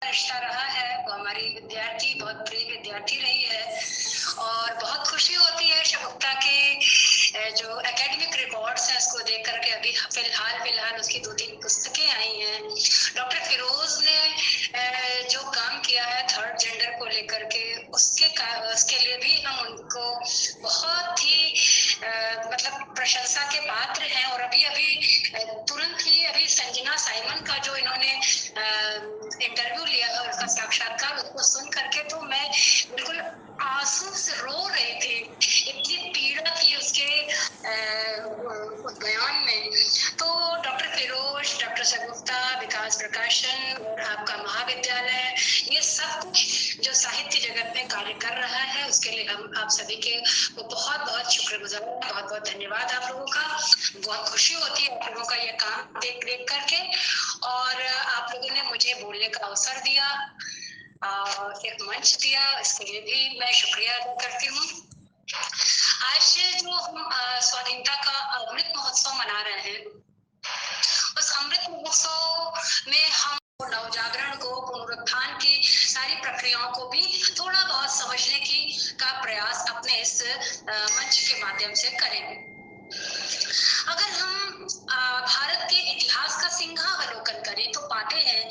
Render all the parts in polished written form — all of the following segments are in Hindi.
रिश्ता रहा है, वो हमारी विद्यार्थी बहुत प्रिय विद्यार्थी रही है और बहुत खुशी होती है शगुफ्ता के जो एकेडमिक रिकॉर्ड्स हैं उसको देख करके। अभी फिलहाल उसकी 2-3 पुस्तकें आई हैं। डॉक्टर फिरोज ने जो काम किया है थर्ड जेंडर को लेकर के, उसके लिए भी हम उनको बहुत ही मतलब प्रशंसा के पात्र हैं। और तुरंत ही अभी संजना साइमन का जो इन्होंने इंटरव्यू लिया था, उसका साक्षात्कार, उसको सुन करके तो मैं बिल्कुल आंसू से रो रही थी। इतनी पीड़ा थी उसके बयान में। तो डॉक्टर फिरोज, डॉक्टर शगुफ्ता, विकास प्रकाशन और आपका महाविद्यालय, ये सब कुछ जो साहित्य जगत में कार्य कर रहा है उसके लिए हम आप सभी के बहुत बहुत शुक्रगुजार, बहुत बहुत धन्यवाद आप लोगों का। बहुत खुशी होती है आप लोगों का ये काम देख देख करके, और आप लोगों ने मुझे बोलने का अवसर दिया, एक मंच दिया, इसके लिए भी मैं शुक्रिया अदा करती हूँ। आज जो हम स्वाधीनता का अमृत महोत्सव मना रहे हैं, उस अमृत महोत्सव में हम नवजागरण को, पुनरुत्थान की सारी प्रक्रियाओं को भी थोड़ा बहुत समझने का प्रयास अपने इस मंच के माध्यम से करेंगे। अगर हम भारत के इतिहास का सिंहावलोकन करें तो पाते हैं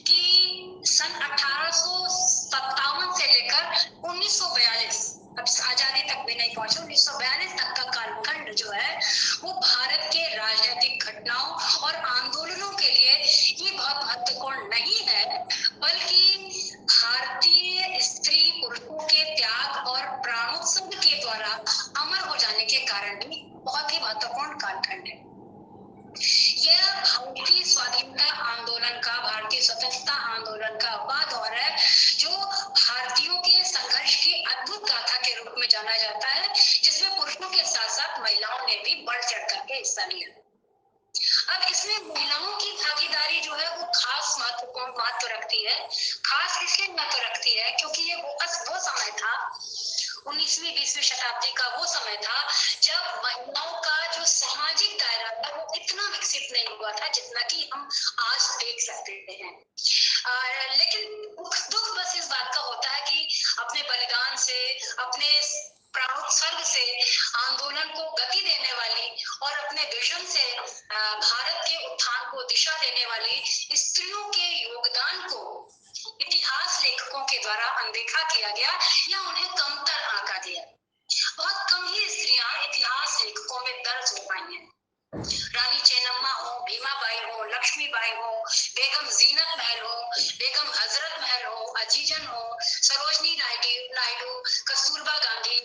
कि सन 1857 से लेकर 1942, अब आजादी तक भी नहीं पहुंचे, 1942 तक का कालखंड जो है वो भारत के राजनीतिक घटनाओं और आंदोलनों के लिए ये बहुत महत्वपूर्ण नहीं है, बल्कि भारतीय स्त्री पुरुषों के त्याग और प्राणोत्सर्ग के द्वारा अमर हो जाने के कारण भी बहुत ही महत्वपूर्ण कालखंड है। यह भारतीय स्वाधीनता आंदोलन का, भारतीय स्वतंत्रता आंदोलन का वह दौर है जो भारतीयों के संघर्ष की अद्भुत गाथा के रूप में जाना जाता है, जिसमें पुरुषों के साथ साथ महिलाओं ने भी बढ़ चढ़ करके हिस्सा लिया। अब इसमें महिलाओं की भागीदारी जो है वो खास महत्वपूर्ण महत्व रखती है। खास इसलिए महत्व रखती है क्योंकि ये वो समय था, 19वीं 20वीं शताब्दी का वो समय था जब महिलाओं का जो सामाजिक दायरा था वो इतना विकसित नहीं हुआ था जितना कि हम आज देख सकते हैं। लेकिन दुख बस इस बात का होता है कि अपने बलिदान से, अपने प्राणोत्सर्ग से आंदोलन को गति देने वाली और अपने विजन से भारत के उत्थान को दिशा देने वाली स्त्रियों के योगदान को इतिहास लेखकों के द्वारा अनदेखा किया गया या उन्हें कमतर आंका गया। बहुत कम ही स्त्रियां इतिहास लेखकों में दर्ज हो पाई हैं। रानी चेन्नम्मा हो, भीमाबाई हो, लक्ष्मीबाई हो, बेगम जीनत महल हो, बेगम हजरत महल हो, अजीजन हो, सरोजनी नायडू, कस्तूरबा गांधी,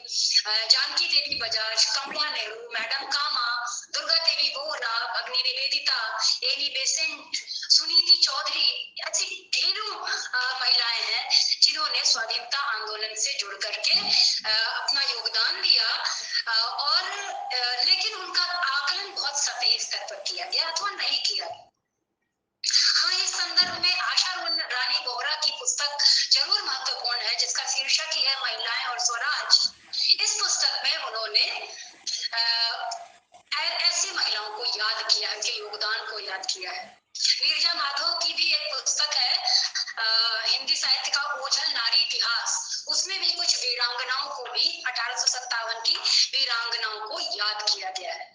जानकी देवी बजाज, कमला नेहरू, मैडम कामा, दुर्गा देवी बोहरा, भगनी निवेदिता, एनी बेसेंट, सुनीति चौधरी, ऐसी ढेरों महिलाएं हैं जिन्होंने स्वाधीनता आंदोलन से जुड़ करके अपना योगदान दिया, और लेकिन उनका आकलन बहुत सतही स्तर पर किया गया अथवा नहीं किया गया। हाँ, इस संदर्भ में आशा रानी बोहरा की पुस्तक जरूर महत्वपूर्ण है, जिसका शीर्षक ही है महिलाएं और स्वराज। इस पुस्तक में उन्होंने ऐसी महिलाओं को याद किया है, उनके योगदान को याद किया है। नीरजा माधव की भी एक पुस्तक है हिंदी साहित्य का ओझल नारी इतिहास, उसमें भी कुछ वीरांगनाओं को भी 1857 की वीरांगनाओं को याद किया गया है।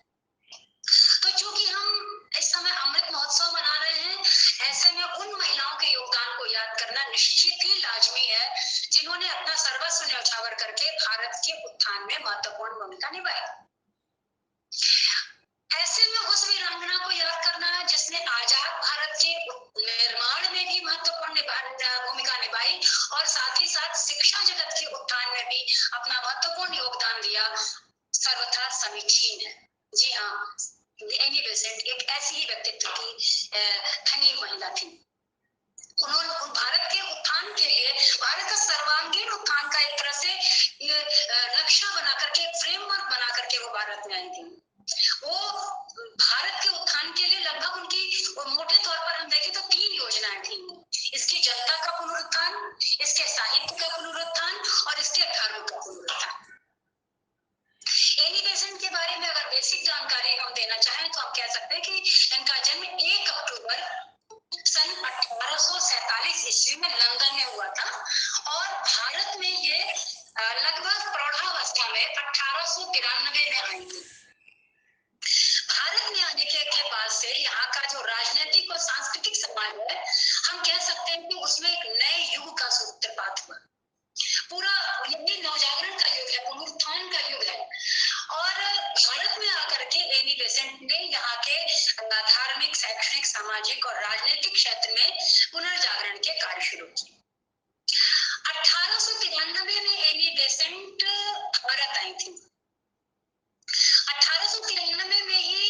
तो चूंकि हम इस समय अमृत महोत्सव मना रहे हैं, ऐसे में उन महिलाओं के योगदान को याद करना निश्चित ही लाजमी है जिन्होंने अपना सर्वस्व न्यौछावर करके भारत के उत्थान में महत्वपूर्ण भूमिका निभाई। ऐसे में उस वीरांगना को याद करना है जिसने आजाद भारत के निर्माण में भी महत्वपूर्ण भूमिका निभाई और साथ ही साथ शिक्षा जगत के उत्थान में भी अपना महत्वपूर्ण योगदान दिया, सर्वथा समीचीन है। जी हाँ, एनी बेसेंट एक ऐसी ही व्यक्तित्व की धनी महिला थी। उन्होंने भारत के उत्थान के लिए, भारत का सर्वांगीण उत्थान का एक तरह से नक्शा बना करके, फ्रेमवर्क बना करके वो भारत में आई थी। वो भारत के उत्थान के लिए लगभग उनकी मोटे तौर पर हम देखें तो 3 योजनाएं थी। इसकी जनता का पुनरुत्थान, इसके साहित्य का पुनरुत्थान और इसके धर्म का पुनरुत्थान। एनी बेसेंट के बारे में अगर बेसिक जानकारी हम देना चाहें तो हम कह सकते हैं कि इनका जन्म 1 अक्टूबर सन 1847 ईस्वी में लंदन में हुआ था और भारत में ये लगभग प्रौढ़ावस्था में 1893 में आई थी। भारत में आने के बाद से यहाँ का जो राजनीतिक और सांस्कृतिक समाज है, हम कह सकते हैं कि उसमें एक नए युग का सूत्रपात हुआ। पूरा यही नवजागरण का युग है, पुनरुत्थान का युग है। और भारत में आकर के एनी बेसेंट ने यहाँ के धार्मिक, शैक्षणिक, सामाजिक और राजनीतिक क्षेत्र में पुनर्जागरण के कार्य शुरू किए। 1893 में एनी बेसेंट भारत आई थी। 1893 में ही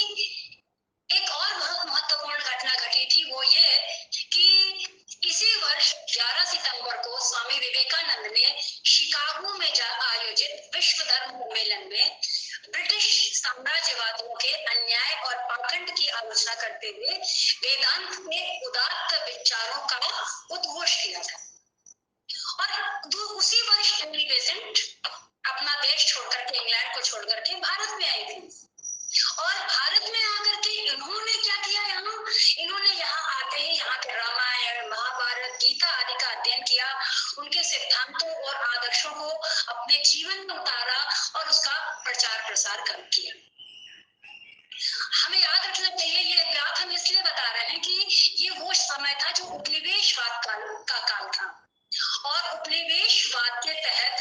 एक और बहुत महत्वपूर्ण घटना घटी थी, वो ये कि इसी वर्ष 11 सितंबर को स्वामी विवेकानंद ने शिकागो में आयोजित विश्व धर्म सम्मेलन में ब्रिटिश साम्राज्यवादियों के अन्याय और पाखंड की आलोचना करते हुए वेदांत के उदात्त विचारों का उद्घोष किया था। और उसी वर्ष एनी बेसेंट अपना देश छोड़कर के, इंग्लैंड को छोड़कर के भारत में आई थी। और भारत में आकर के इन्होंने क्या किया, इन्होंने यहाँ आते ही यहाँ के रामायण, महाभारत, गीता आदि का अध्ययन किया, उनके सिद्धांतों और आदर्शों को अपने जीवन में उतारा और उसका प्रचार प्रसार किया। हमें याद रखना चाहिए, ये बात हम इसलिए बता रहे हैं कि ये वो समय था जो उपनिवेशवाद का काल था और उपनिवेशवाद के तहत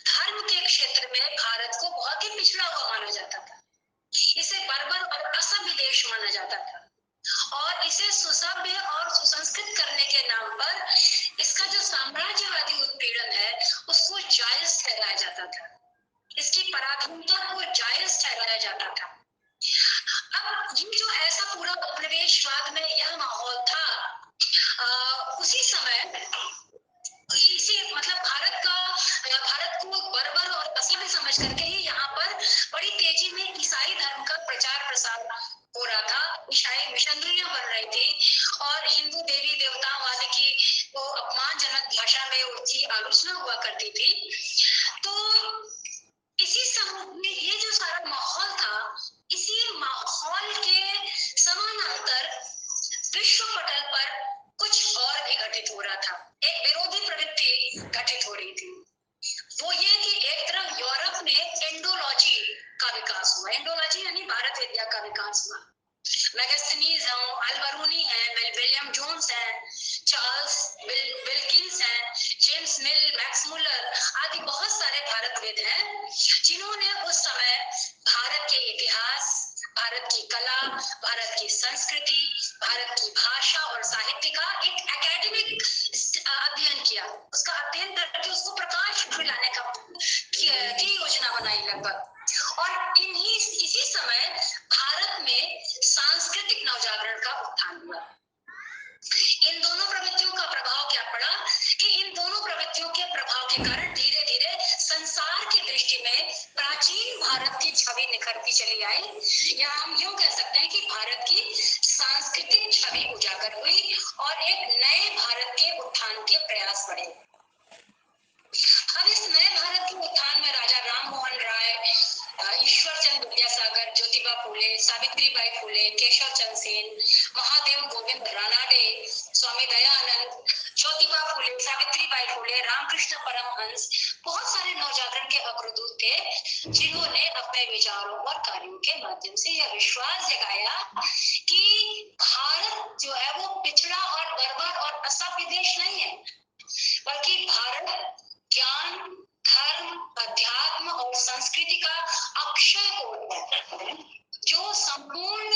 धर्म के क्षेत्र में भारत को बहुत ही पिछड़ा हुआ माना जाता था। इसे बर्बर और असभ्य देश माना जाता था और इसे सुसभ्य और सुसंस्कृत करने के नाम पर इसका जो साम्राज्यवादी उत्पीड़न है उसको जायज ठहराया जाता था, इसकी पराधीनता को जायज ठहराया जाता था। अब ये जो ऐसा पूरा उपनिवेशवाद में यह माहौल था, उसी समय इसी मतलब भारत को बर्बर और असभ्य समझ करके ही यहाँ पर बड़ी तेजी में ईसाई धर्म का प्रचार प्रसार हो रहा था। ईसाई मिशनरियां बन रही थी और हिंदू देवी देवतावाद की वो अपमानजनक भाषा में उसकी आलोचना हुआ करती थी। तो इसी समय में ये जो सारा माहौल था, इसी माहौल के समानांतर विश्व पटल पर कुछ और भी घटित हो रहा था। एक विरोधी प्रवृत्ति घटित हो रही थी। वो ये कि एक तरफ यूरोप में इंडोलॉजी का विकास हुआ, इंडोलॉजी यानी भारत विद्या का विकास हुआ। मैगस्थनीज हैं, अल्बरूनी हैं, विलियम जोन्स हैं, चार्ल्स विल्किंस हैं, जेम्स मिल, मैक्स मुलर आदि बहुत सारे भारतविद हैं जिन्होंने उस समय भारत के इतिहास, भारत की कला, भारत की संस्कृति, भारत की भाषा और साहित्य का एक एकेडमिक अध्ययन किया। उसका अध्ययन करके उसको प्रकाश में लाने की योजना बनाई लगभग। और इसी समय भारत में सांस्कृतिक नवजागरण का उत्थान हुआ। इन दोनों प्रवृत्तियों का प्रभाव क्या पड़ा कि इन दोनों प्रवृत्तियों के प्रभाव के कारण धीरे धीरे संसार की दृष्टि में प्राचीन भारत की छवि निखरती चली आई, या हम यूं कह सकते हैं कि भारत की सांस्कृतिक छवि उजागर हुई और एक नए भारत के उत्थान के प्रयास बढ़े। अब इस नए भारत के उत्थान में राजा राम मोहन राय, ईश्वर चंद्र विद्यासागर, ज्योतिबा फूले, सावित्रीबाई फूले, केशव चंद्र सेन, महादेव गोविंद रानाडे, स्वामी दयानंद, ज्योतिबा फूले, सावित्रीबाई फूले, रामकृष्ण परमहंस, बहुत सारे नवजागरण के अग्रदूत थे जिन्होंने अपने विचारों और कार्यों के माध्यम से यह विश्वास जगाया कि भारत जो है वो पिछड़ा और बर्बर और असभ्य देश नहीं है, बल्कि भारत ज्ञान, धर्म, अध्यात्म और संस्कृति का अक्षय कोड है जो संपूर्ण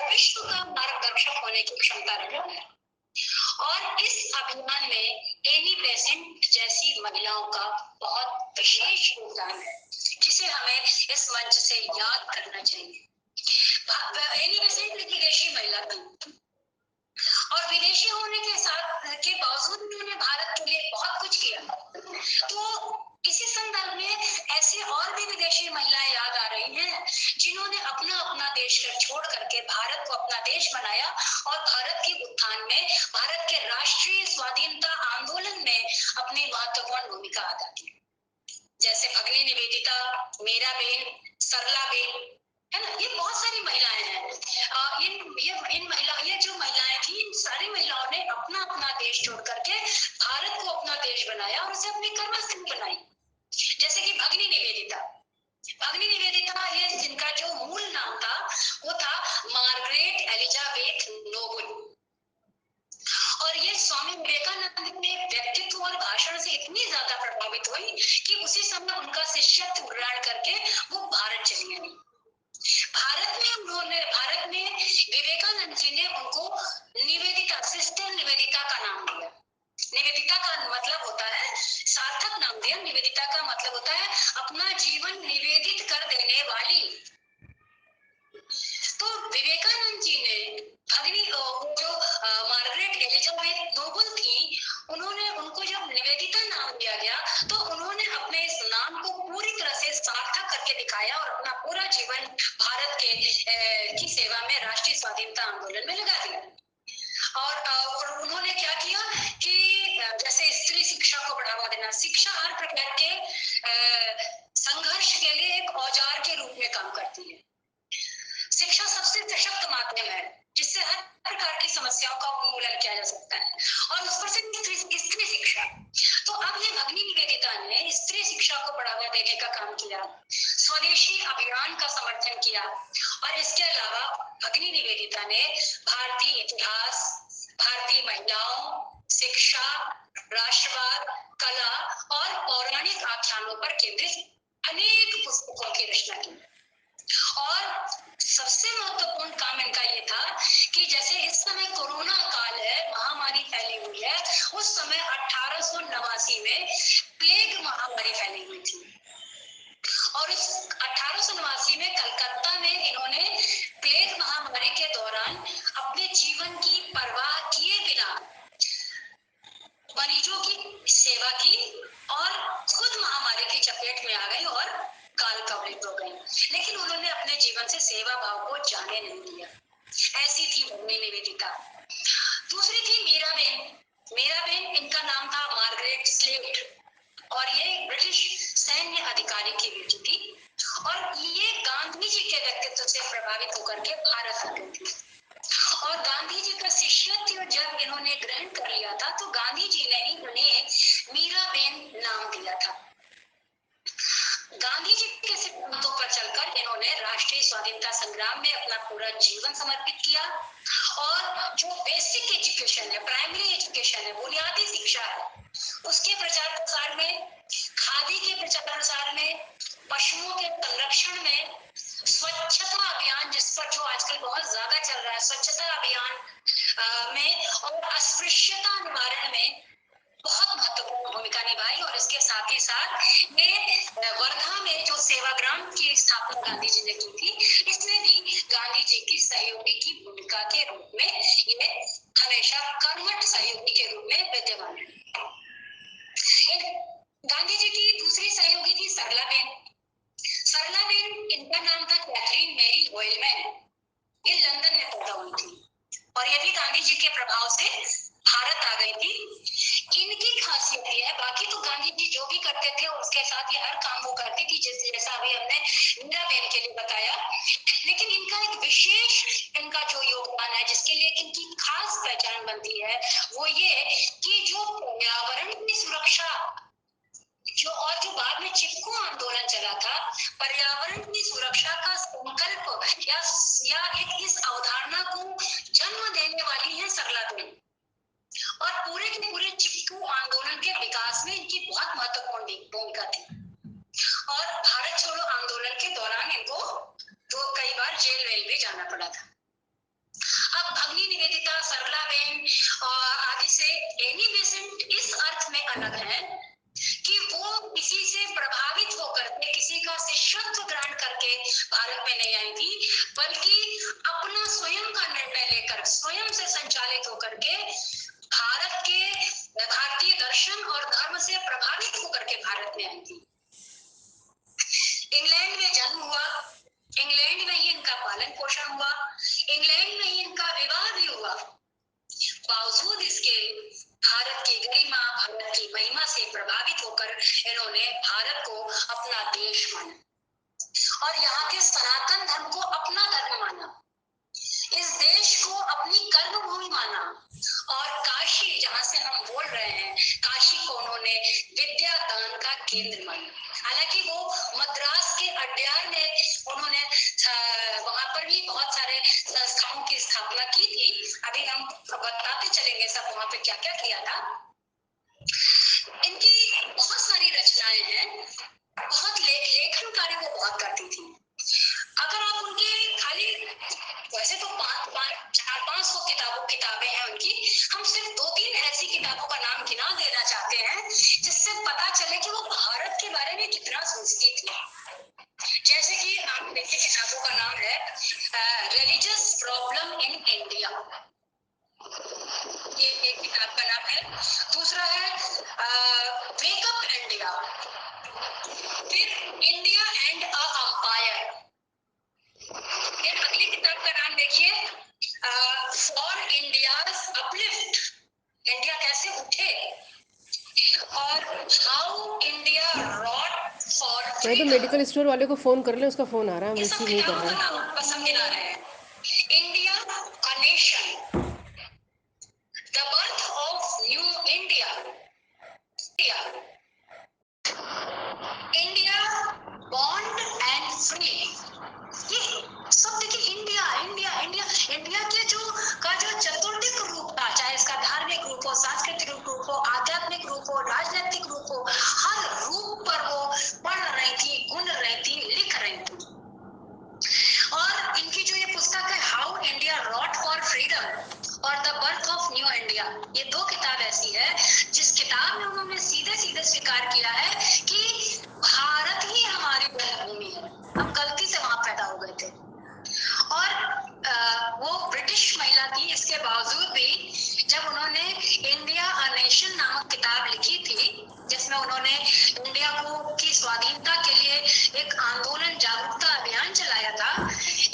विश्व का मार्गदर्शक होने की क्षमता रखता है। और इस अभियान में एनी बेसेंट जैसी महिलाओं का बहुत विशेष योगदान है जिसे हमें इस मंच से याद करना चाहिए। एनी बेसेंट एक विदेशी महिला थी और विदेशी होने के बावजूद उन्होंने भारत के लिए बहुत कुछ किया। तो इसी संदर्भ में ऐसे और भी विदेशी महिलाएं याद आ रही हैं जिन्होंने अपना देश छोड़ करके भारत को अपना देश बनाया और भारत के उत्थान में, भारत के राष्ट्रीय स्वाधीनता आंदोलन में अपनी महत्वपूर्ण भूमिका अदा की। जैसे भगिनी निवेदिता, मीराबेन, सरलाबेन, है ना। ये बहुत सारी महिलाएं हैं। ये जो महिलाएं थी, इन सारी महिलाओं ने अपना अपना देश छोड़ करके भारत को अपना देश बनाया और उसे अपनी कर्मस्थली बनाई। जैसे कि भगिनी निवेदिता। भगिनी निवेदिता, ये जिनका जो मूल नाम था वो था मार्गरेट एलिजाबेथ नोबल। और ये स्वामी विवेकानंद के व्यक्तित्व और भाषण से इतनी ज्यादा प्रभावित हुई कि उसी समय उनका शिष्यत्व ग्रहण करके वो भारत चली गई। भारत में विवेकानंद जी ने उनको निवेदिता, सिस्टर निवेदिता का नाम दिया। निवेदिता का मतलब होता है, सार्थक नाम दिया। निवेदिता का मतलब होता है अपना जीवन निवेदित कर देने वाली। तो विवेकानंद जी ने भगिनी जो मार्गरेट एलिजाबेथ नोबल थी, उनको जब निवेदिता नाम दिया गया तो उन्होंने अपने इस नाम को पूरी तरह से सार्थक करके दिखाया और अपना पूरा जीवन भारत की सेवा में, राष्ट्रीय स्वाधीनता आंदोलन में लगा दिया। और उन्होंने क्या किया कि जैसे स्त्री शिक्षा को बढ़ावा देना, शिक्षा हर प्रकार के संघर्ष के लिए एक औजार के रूप में काम करती है। शिक्षा सबसे सशक्त माध्यम है जिससे हर प्रकार की समस्याओं का उन्मूलन किया जा सकता है, और उस पर से स्त्री शिक्षा। तो अब ये भगिनी निवेदिता ने स्त्री शिक्षा को बढ़ावा देने का काम किया, स्वदेशी अभियान का समर्थन किया, और इसके अलावा भगिनी निवेदिता ने भारतीय इतिहास, भारतीय महिलाओं, शिक्षा, राष्ट्रवाद, कला और पौराणिक आख्यानों पर केंद्रित अनेक पुस्तकों की रचना की। और सबसे महत्वपूर्ण काम इनका ये था कि जैसे इस समय कोरोना काल है, महामारी फैली हुई है, उस समय 1889 में प्लेग महामारी फैली हुई थी, और इस 1889 में कलकत्ता में इन्होंने प्लेग महामारी के दौरान अपने जीवन की परवाह किए बिना मरीजों की सेवा की और खुद महामारी की चपेट में आ गई और काल कवलित हो गई, लेकिन उन्होंने अपने जीवन से सेवा भाव को जाने नहीं दिया। ऐसी थी भगिनी निवेदिता। दूसरी थी मीराबेन। मीराबेन, इनका नाम था मार्गरेट स्लेट, और ये ब्रिटिश सैन्य अधिकारी की बेटी थी, और ये गांधी जी के व्यक्तित्व से प्रभावित होकर के भारत आ गई थी। और गांधी जी का शिष्यत्व जब इन्होंने ग्रहण कर लिया था तो गांधी जी ने ही उन्हें मीराबेन नाम दिया था। गांधी जी के सिद्धांतों पर चलकर इन्होंने राष्ट्रीय स्वाधीनता संग्राम में अपना पूरा जीवन समर्पित किया, और जो बेसिक एजुकेशन है, प्राइमरी एजुकेशन है, बुनियादी शिक्षा है, उसके प्रचार प्रसार में, खादी के प्रचार प्रसार में, पशुओं के संरक्षण में, स्वच्छता अभियान जिस पर जो आजकल बहुत ज्यादा चल रहा है, स्वच्छता अभियान में, और अस्पृश्यता निवारण में बहुत महत्वपूर्ण भूमिका निभाई। और इसके साथ ही साथ ये वर्धा में जो सेवाग्राम की स्थापना गांधी जी ने की थी, इसमें भी गांधी जी की सहयोगी की भूमिका के रूप में ये हमेशा कर्मठ सहयोगी के रूप में विद्यमान है। गांधी जी की दूसरी सहयोगी थी सरलाबेन। सरलाबेन, इनका नाम था कैथरीन मैरी होयलमैन। ये लंदन में पैदा हुई थी और ये भी गांधी जी के प्रभाव से भारत आ गई थी। इनकी खासियत ये है, बाकी तो गांधी जी जो भी करते थे उसके साथ ये हर काम वो करती थी, जैसा अभी हमने मीराबेन के लिए बताया, लेकिन इनका एक विशेष इनका जो योगदान है, जिसके लिए इनकी खास पहचान बनती है, वो ये कि जो पर्यावरण की सुरक्षा जो बाद में चिपको आंदोलन चला था, पर्यावरण की सुरक्षा का संकल्प या एक इस अवधारणा को जन्म देने वाली है सरलाबेन, और पूरे के पूरे चिपको आंदोलन के विकास में इनकी बहुत महत्वपूर्ण भूमिका थी। और भारत छोड़ो आंदोलन के दौरान इनको तो कई बार जेल वेल भी जाना पड़ा था। अब भगिनी निवेदिता, सरलाबेन आदि से एनी बेसेंट इस अर्थ में अलग है कि वो किसी से प्रभावित होकर के, किसी का शिष्यत्व ग्रहण करके भारत में नहीं आई थी, बल्कि अपना स्वयं का निर्णय लेकर, स्वयं से संचालित होकर के भारत के भारतीय दर्शन और धर्म से प्रभावित होकर के भारत में आई थी। इंग्लैंड में जन्म हुआ, इंग्लैंड में ही इनका पालन पोषण हुआ, इंग्लैंड में ही इनका विवाह भी हुआ। बावजूद इसके भारत की गरिमा, भारत की महिमा से प्रभावित होकर इन्होंने भारत को अपना देश माना। और यहाँ के सनातन धर्म को अपना धर्म माना, इस देश को अपनी कर्म भूमि माना, और काशी जहाँ से हम बोल रहे हैं, काशी को उन्होंने विद्या दान का केंद्र माना। हालांकि वो मद्रास के अड्यार में उन्होंने वहां पर भी बहुत सारे संस्थाओं की स्थापना की थी। अभी हम बताते चलेंगे सब वहां पे क्या क्या किया था। इनकी बहुत सारी रचनाएं हैं, बहुत लेखन कार्य वो बहुत करती थी। अगर आप उनके खाली, वैसे तो 400-500 किताबें हैं उनकी, हम सिर्फ 2-3 ऐसी किताबों का नाम गिना देना चाहते हैं जिससे पता चले कि वो भारत के बारे में कितना सोचती थी। जैसे कि आप देखिए, किताबों का नाम है रिलीजियस प्रॉब्लम इन इंडिया, ये एक किताब का नाम है। दूसरा है वेकअप इंडिया, फिर इंडिया एंड अ अंपायर, फिर अगली किताब का नाम देखिए फॉर इंडियाज अपलिफ्ट, इंडिया कैसे उठे, और हाउ इंडिया रॉट फॉर मैं तो फ्रीडम। मेडिकल स्टोर वाले को फोन कर ले, उसका फोन आ रहा है, हम ये सब रिसीव नहीं कर किताबों रहे का हैं। नाम पसंद गिना रहे हैं। India a nation, the birth of new India, India bond and free, ये सब देखिए इंडिया इंडिया इंडिया इंडिया के जो चतुर्दिक रूप था, चाहे इसका धार्मिक रूप हो, सांस्कृतिक रूप हो, आध्यात्मिक रूप हो, राजनीतिक रूप हो, हर रूप पर वो पढ़ रही थी, गुन रही थी, लिख रही थी। और इनकी जो ये पुस्तक है how India wrote for freedom और the birth of new India, ये 2 किताब ऐसी है जिस किताब में उन्होंने सीधे सीधे स्वीकार किया है कि भारत ही हमारी जन्मभूमि है, हम गलती से वहां पैदा हो गए थे। और वो ब्रिटिश महिला थी, इसके बावजूद भी जब उन्होंने इंडिया अ नेशन नामक किताब लिखी थी, जिसमें उन्होंने इंडिया को की स्वाधीनता के लिए एक आंदोलन, जागरूकता अभियान चलाया था,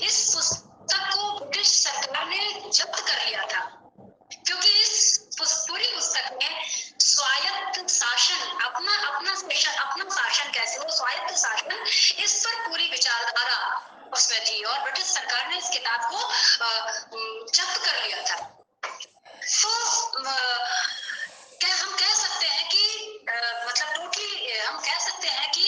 इस पुस्तक को ब्रिटिश सरकार ने जब्त कर लिया था, क्योंकि इस पूरी पुस्तक में स्वायत्त शासन, अपना शासन कैसे हो, स्वायत्त शासन, इस पर पूरी विचारधारा उसमें थी, और ब्रिटिश सरकार ने इस किताब को जब्त कर लिया था। तो क्या हम कह सकते हैं कि मतलब टोटली हम कह सकते हैं कि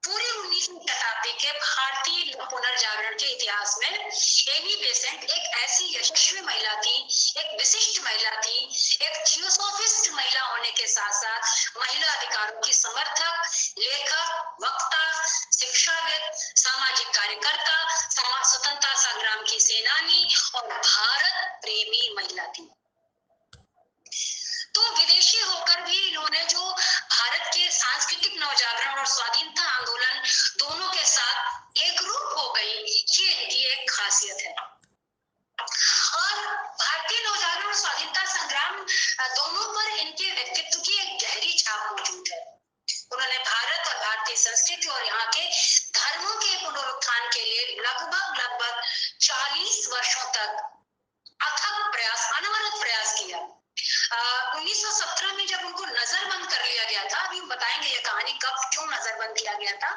पूरी 19वीं शताब्दी के भारतीय पुनर्जागरण के इतिहास में एनी बेसेंट एक ऐसी यशस्वी महिला थी, एक विशिष्ट महिला थी, एक थियोसॉफिस्ट महिला होने के साथ साथ महिला अधिकारों की समर्थक, लेखक, वक्ता, शिक्षाविद, सामाजिक कार्यकर्ता, स्वतंत्रता संग्राम की सेनानी और भारत प्रेमी महिला थी। तो विदेशी होकर भी इन्होंने जो भारत के सांस्कृतिक नवजागरण और स्वाधीनता आंदोलन दोनों के साथ एकरूप हो गई, ये इनकी एक खासियत है। और भारतीय नवजागरण और स्वाधीनता संग्राम दोनों पर इनके व्यक्तित्व की एक गहरी छाप मौजूद है। उन्होंने भारत और भारतीय संस्कृति और यहाँ के धर्मों के पुनरुत्थान के लिए लगभग 40 वर्षों तक अथक प्रयास, अनवरत प्रयास किया। 1917 में जब उनको नजरबंद कर लिया गया था, अभी हम बताएंगे ये कहानी कब क्यों नजरबंद किया गया था,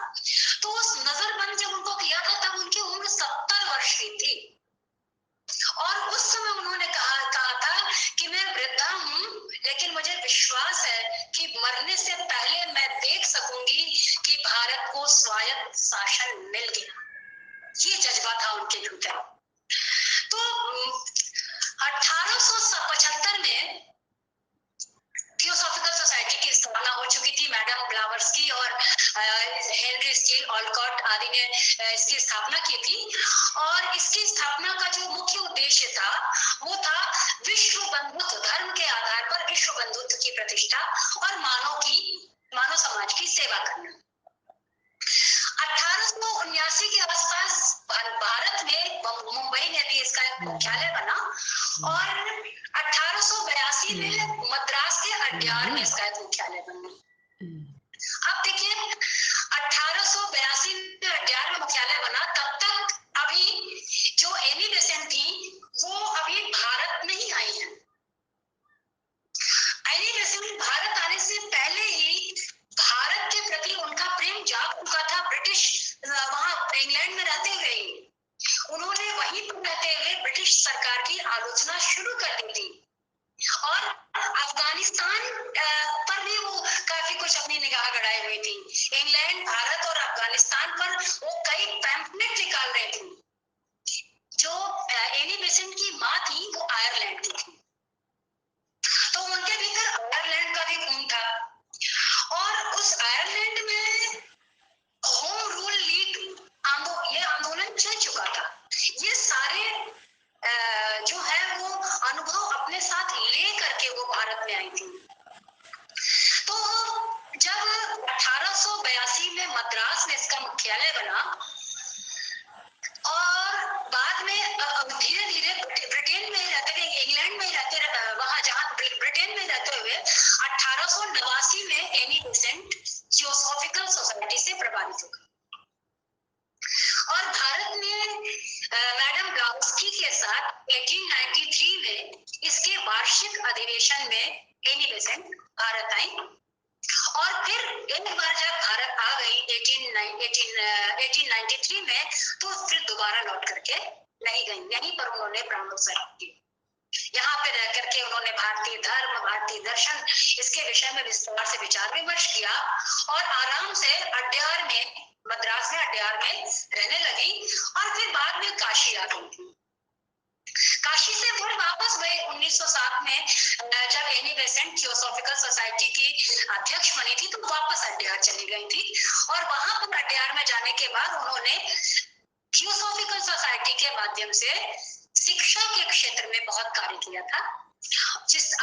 तो उस नजरबंद जब उनको किया था तब उनकी उम्र 70 वर्ष की थी, और उस समय उन्होंने कहा था कि मैं वृद्धा हूँ, लेकिन मुझे विश्वास है कि मरने से पहले मैं देख सकूंगी कि भारत को स्वायत्त शासन मिल गया। ये जज्बा था उनके भीतर। तो 1875 में थियोसॉफिकल सोसाइटी की स्थापना हो चुकी थी। मैडम ब्लावरस्की और हेनरी स्टील ऑलकॉट आदि ने इसकी स्थापना की थी, और इसकी स्थापना का जो मुख्य उद्देश्य था वो था विश्व बंधुत्व, धर्म के आधार पर विश्व बंधुत्व की प्रतिष्ठा और मानव समाज की सेवा करना। 1879 के आसपास भारत में मुंबई में भी इसका एक मुख्यालय बना, और 1882 में मद्रास के अड्यार में इसका एक मुख्यालय बना। अब देखिए 1882 में अड्यार में मुख्यालय बना, तब तक अभी जो एनी बेसेंट थी वो अभी भारत नहीं आई है। एनी बेसेंट भारत आने से पहले ही भारत के प्रति उनका प्रेम जाग चुका था। सरकार की आलोचना शुरू कर दी थी और अफगानिस्तान पर भी वो काफी कुछ अपनी निगाह गड़ाई हुई थी। इंग्लैंड, भारत और अफगानिस्तान पर वो कई पैम्फलेट निकाल रहे थे। जो एनी बेसेंट की माँ थी वो आयरलैंड की थी, तो उनके भीतर आयरलैंड का भी खून था और उस आयरलैंड में होम रूल लीग ये आंदोलन चल चुका था। ये सारे जो है वो अनुभव अपने साथ ले करके वो भारत में आई थी। तो जब 1882 में मद्रास में इसका मुख्यालय बना और बाद में धीरे धीरे ब्रिटेन में रहते हुए, इंग्लैंड में रहते, वहां जहां ब्रिटेन में रहते हुए 1889 में एनी बेसेंट थियोसॉफिकल सोसाइटी से प्रभावित हो गई और भारत में मैडम ब्लाउस्की के साथ 1893 में इसके वार्षिक अधिवेशन में एनी बेसेंट भारत आई और फिर एक बार जब भारत आ गई 1893 में, तो फिर दोबारा लौट करके नहीं गई। यहीं पर उन्होंने प्राणोत्सर्ग किया। यहाँ पे रह करके उन्होंने भारतीय धर्म, भारतीय दर्शन, इसके विषय में विस्तार से विचार विमर्श किया और आराम से अड्यार में, मद्रास में अड्यार में रहने लगी और फिर बाद में काशी आ गई थी। काशी से फिर वापस गए 1907 में, जब एनी बेसेंट थियोसॉफिकल सोसाइटी की अध्यक्ष बनी थी, तो वापस अड्यार चली गई थी और वहां पर अड्यार में जाने के बाद उन्होंने थियोसॉफिकल सोसाइटी के माध्यम से शिक्षा के क्षेत्र में बहुत कार्य किया था।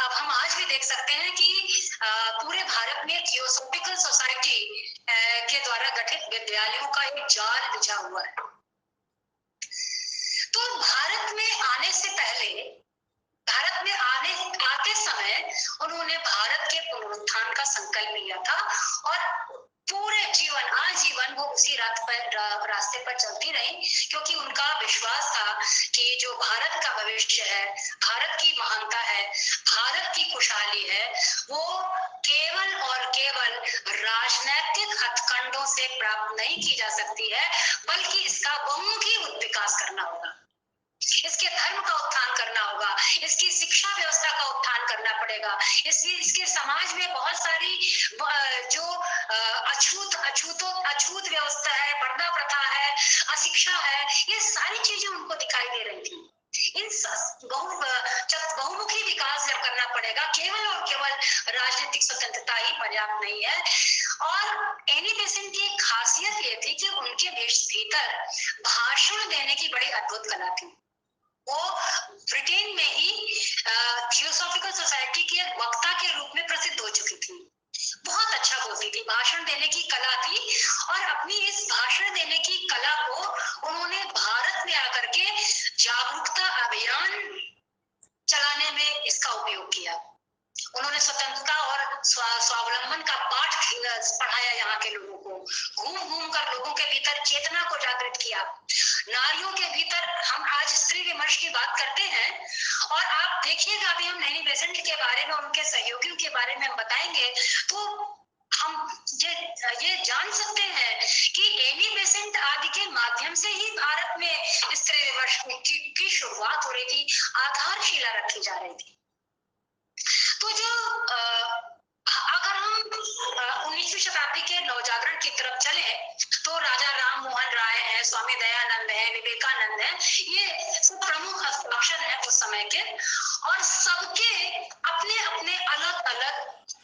अब हम आज भी देख सकते हैं कि पूरे भारत में थियोसॉफिकल सोसाइटी के द्वारा गठित विद्यालयों का एक जाल बिछा हुआ है। तो भारत में आने से पहले, भारत में आते समय उन्होंने भारत के पुनरुत्थान का संकल्प लिया था और पूरे जीवन, आजीवन वो उसी रास्ते पर चलती रही, क्योंकि उनका विश्वास था कि जो भारत का भविष्य है, भारत की महानता है, भारत की खुशहाली है, वो केवल और केवल राजनैतिक हथकंडों से प्राप्त नहीं की जा सकती है, बल्कि इसका बहुमुखी विकास करना होगा। इसके धर्म का उत्थान करना होगा, इसकी शिक्षा व्यवस्था का उत्थान करना पड़ेगा, इसके समाज में बहुत सारी जो अछूत व्यवस्था है, पर्दा प्रथा है, अशिक्षा है, ये सारी चीजें उनको दिखाई दे रही थी। इन बहुमुखी विकास जब करना पड़ेगा, केवल और केवल राजनीतिक स्वतंत्रता ही पर्याप्त नहीं है। और एनी बेसेंट की एक खासियत ये थी कि उनके भीतर भाषण देने की बड़ी अद्भुत कला थी। वो ब्रिटेन में ही थियोसॉफिकल सोसाइटी की एक वक्ता के रूप में प्रसिद्ध हो चुकी थी। बहुत अच्छा बोलती थी, भाषण देने की कला थी और अपनी इस भाषण देने की कला को उन्होंने भारत में आकर के जागरूकता अभियान चलाने में इसका उपयोग किया। उन्होंने स्वतंत्रता और स्वावलंबन का पाठ पढ़ाया यहाँ के लोगों को, घूम घूम कर लोगों के भीतर चेतना को जागृत किया। नारियों के भीतर, हम आज स्त्री विमर्श की बात करते हैं और आप देखिएगा, अभी हम एनी बेसेंट के बारे में, उनके सहयोगियों के बारे में हम बताएंगे, तो हम ये जान सकते हैं कि एनी बेसेंट आदि के माध्यम से ही भारत में स्त्री विमर्श की शुरुआत हो रही थी, आधारशिला रखी जा रही थी। तो जो अगर हम 19वीं शताब्दी के नवजागरण की तरफ चले, तो राजा राम मोहन राय है, स्वामी दयानंद है, विवेकानंद है, ये सब प्रमुख हस्ताक्षर है उस समय के और सबके अपने अपने अलग अलग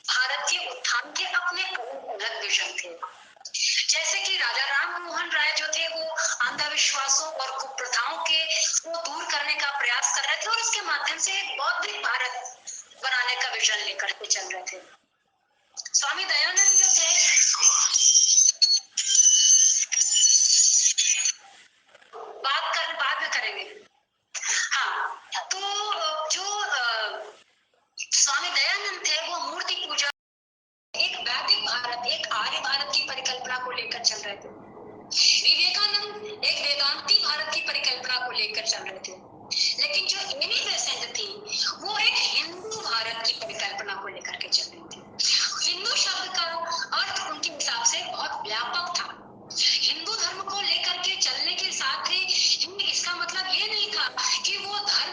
भारत के उत्थान के अपने अलग विजन थे। जैसे कि राजा राम मोहन राय जो थे, वो अंधविश्वासों और कुप्रथाओं को दूर करने का प्रयास कर रहे थे और इसके माध्यम से एक बौद्धिक भारत बनाने का विजन लेकर के चल रहे थे। स्वामी दयानंद जो थे, बाद में करेंगे। हाँ, तो जो स्वामी दयानंद थे, वो मूर्ति पूजा, एक वैदिक भारत, एक आर्य भारत की परिकल्पना को लेकर चल रहे थे। विवेकानंद एक वेदांती भारत की परिकल्पना को लेकर चल रहे थे। लेकिन जो एनी बेसेंट थी, वो एक हिंदू भारत की परिकल्पना को लेकर के चल रही थी। हिंदू शब्द का अर्थ उनके हिसाब से बहुत व्यापक था। हिंदू धर्म को लेकर के चलने के साथ ही इसका मतलब ये नहीं था कि वो धर्म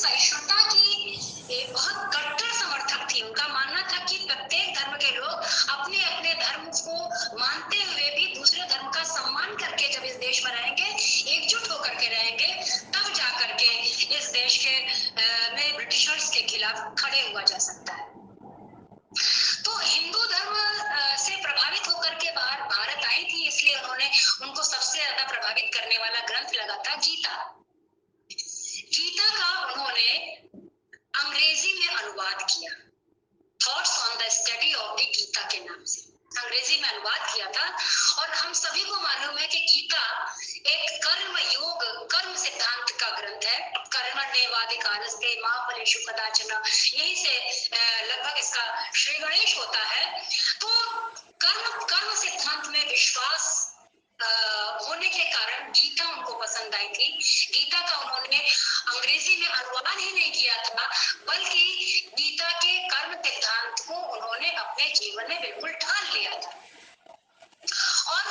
सहिष्णुता की बहुत कट्टर समर्थक थी। उनका मानना था कि प्रत्येक धर्म के लोग अपने अपने धर्म को मानते हुए भी दूसरे धर्म का सम्मान करके जब इस देश में रहेंगे, एकजुट होकर के रहेंगे, तब जाकर के इस देश के में ब्रिटिशर्स के खिलाफ खड़े हुआ जा सकता है। तो हिंदू धर्म से प्रभावित होकर के बाहर भारत आई थी, इसलिए उन्होंने उनको सबसे ज्यादा प्रभावित करने वाला ग्रंथ लगा था गीता। गीता का उन्होंने अंग्रेजी में अनुवाद किया, thoughts on the study of the Gita के नाम से अंग्रेजी में अनुवाद किया था। और हम सभी को मालूम है कि गीता एक कर्म योग, कर्म सिद्धांत का ग्रंथ है। कर्मण्येवाधिकारस्ते मा फलेषु कदाचन, यही से लगभग इसका श्री गणेश होता है। तो कर्म सिद्धांत में विश्वास होने के कारण गीता उनको पसंद आई थी। गीता का उन्होंने अंग्रेजी में अनुवाद ही नहीं किया था, बल्कि गीता के कर्म सिद्धांत को उन्होंने अपने जीवन में बिल्कुल ढाल लिया था और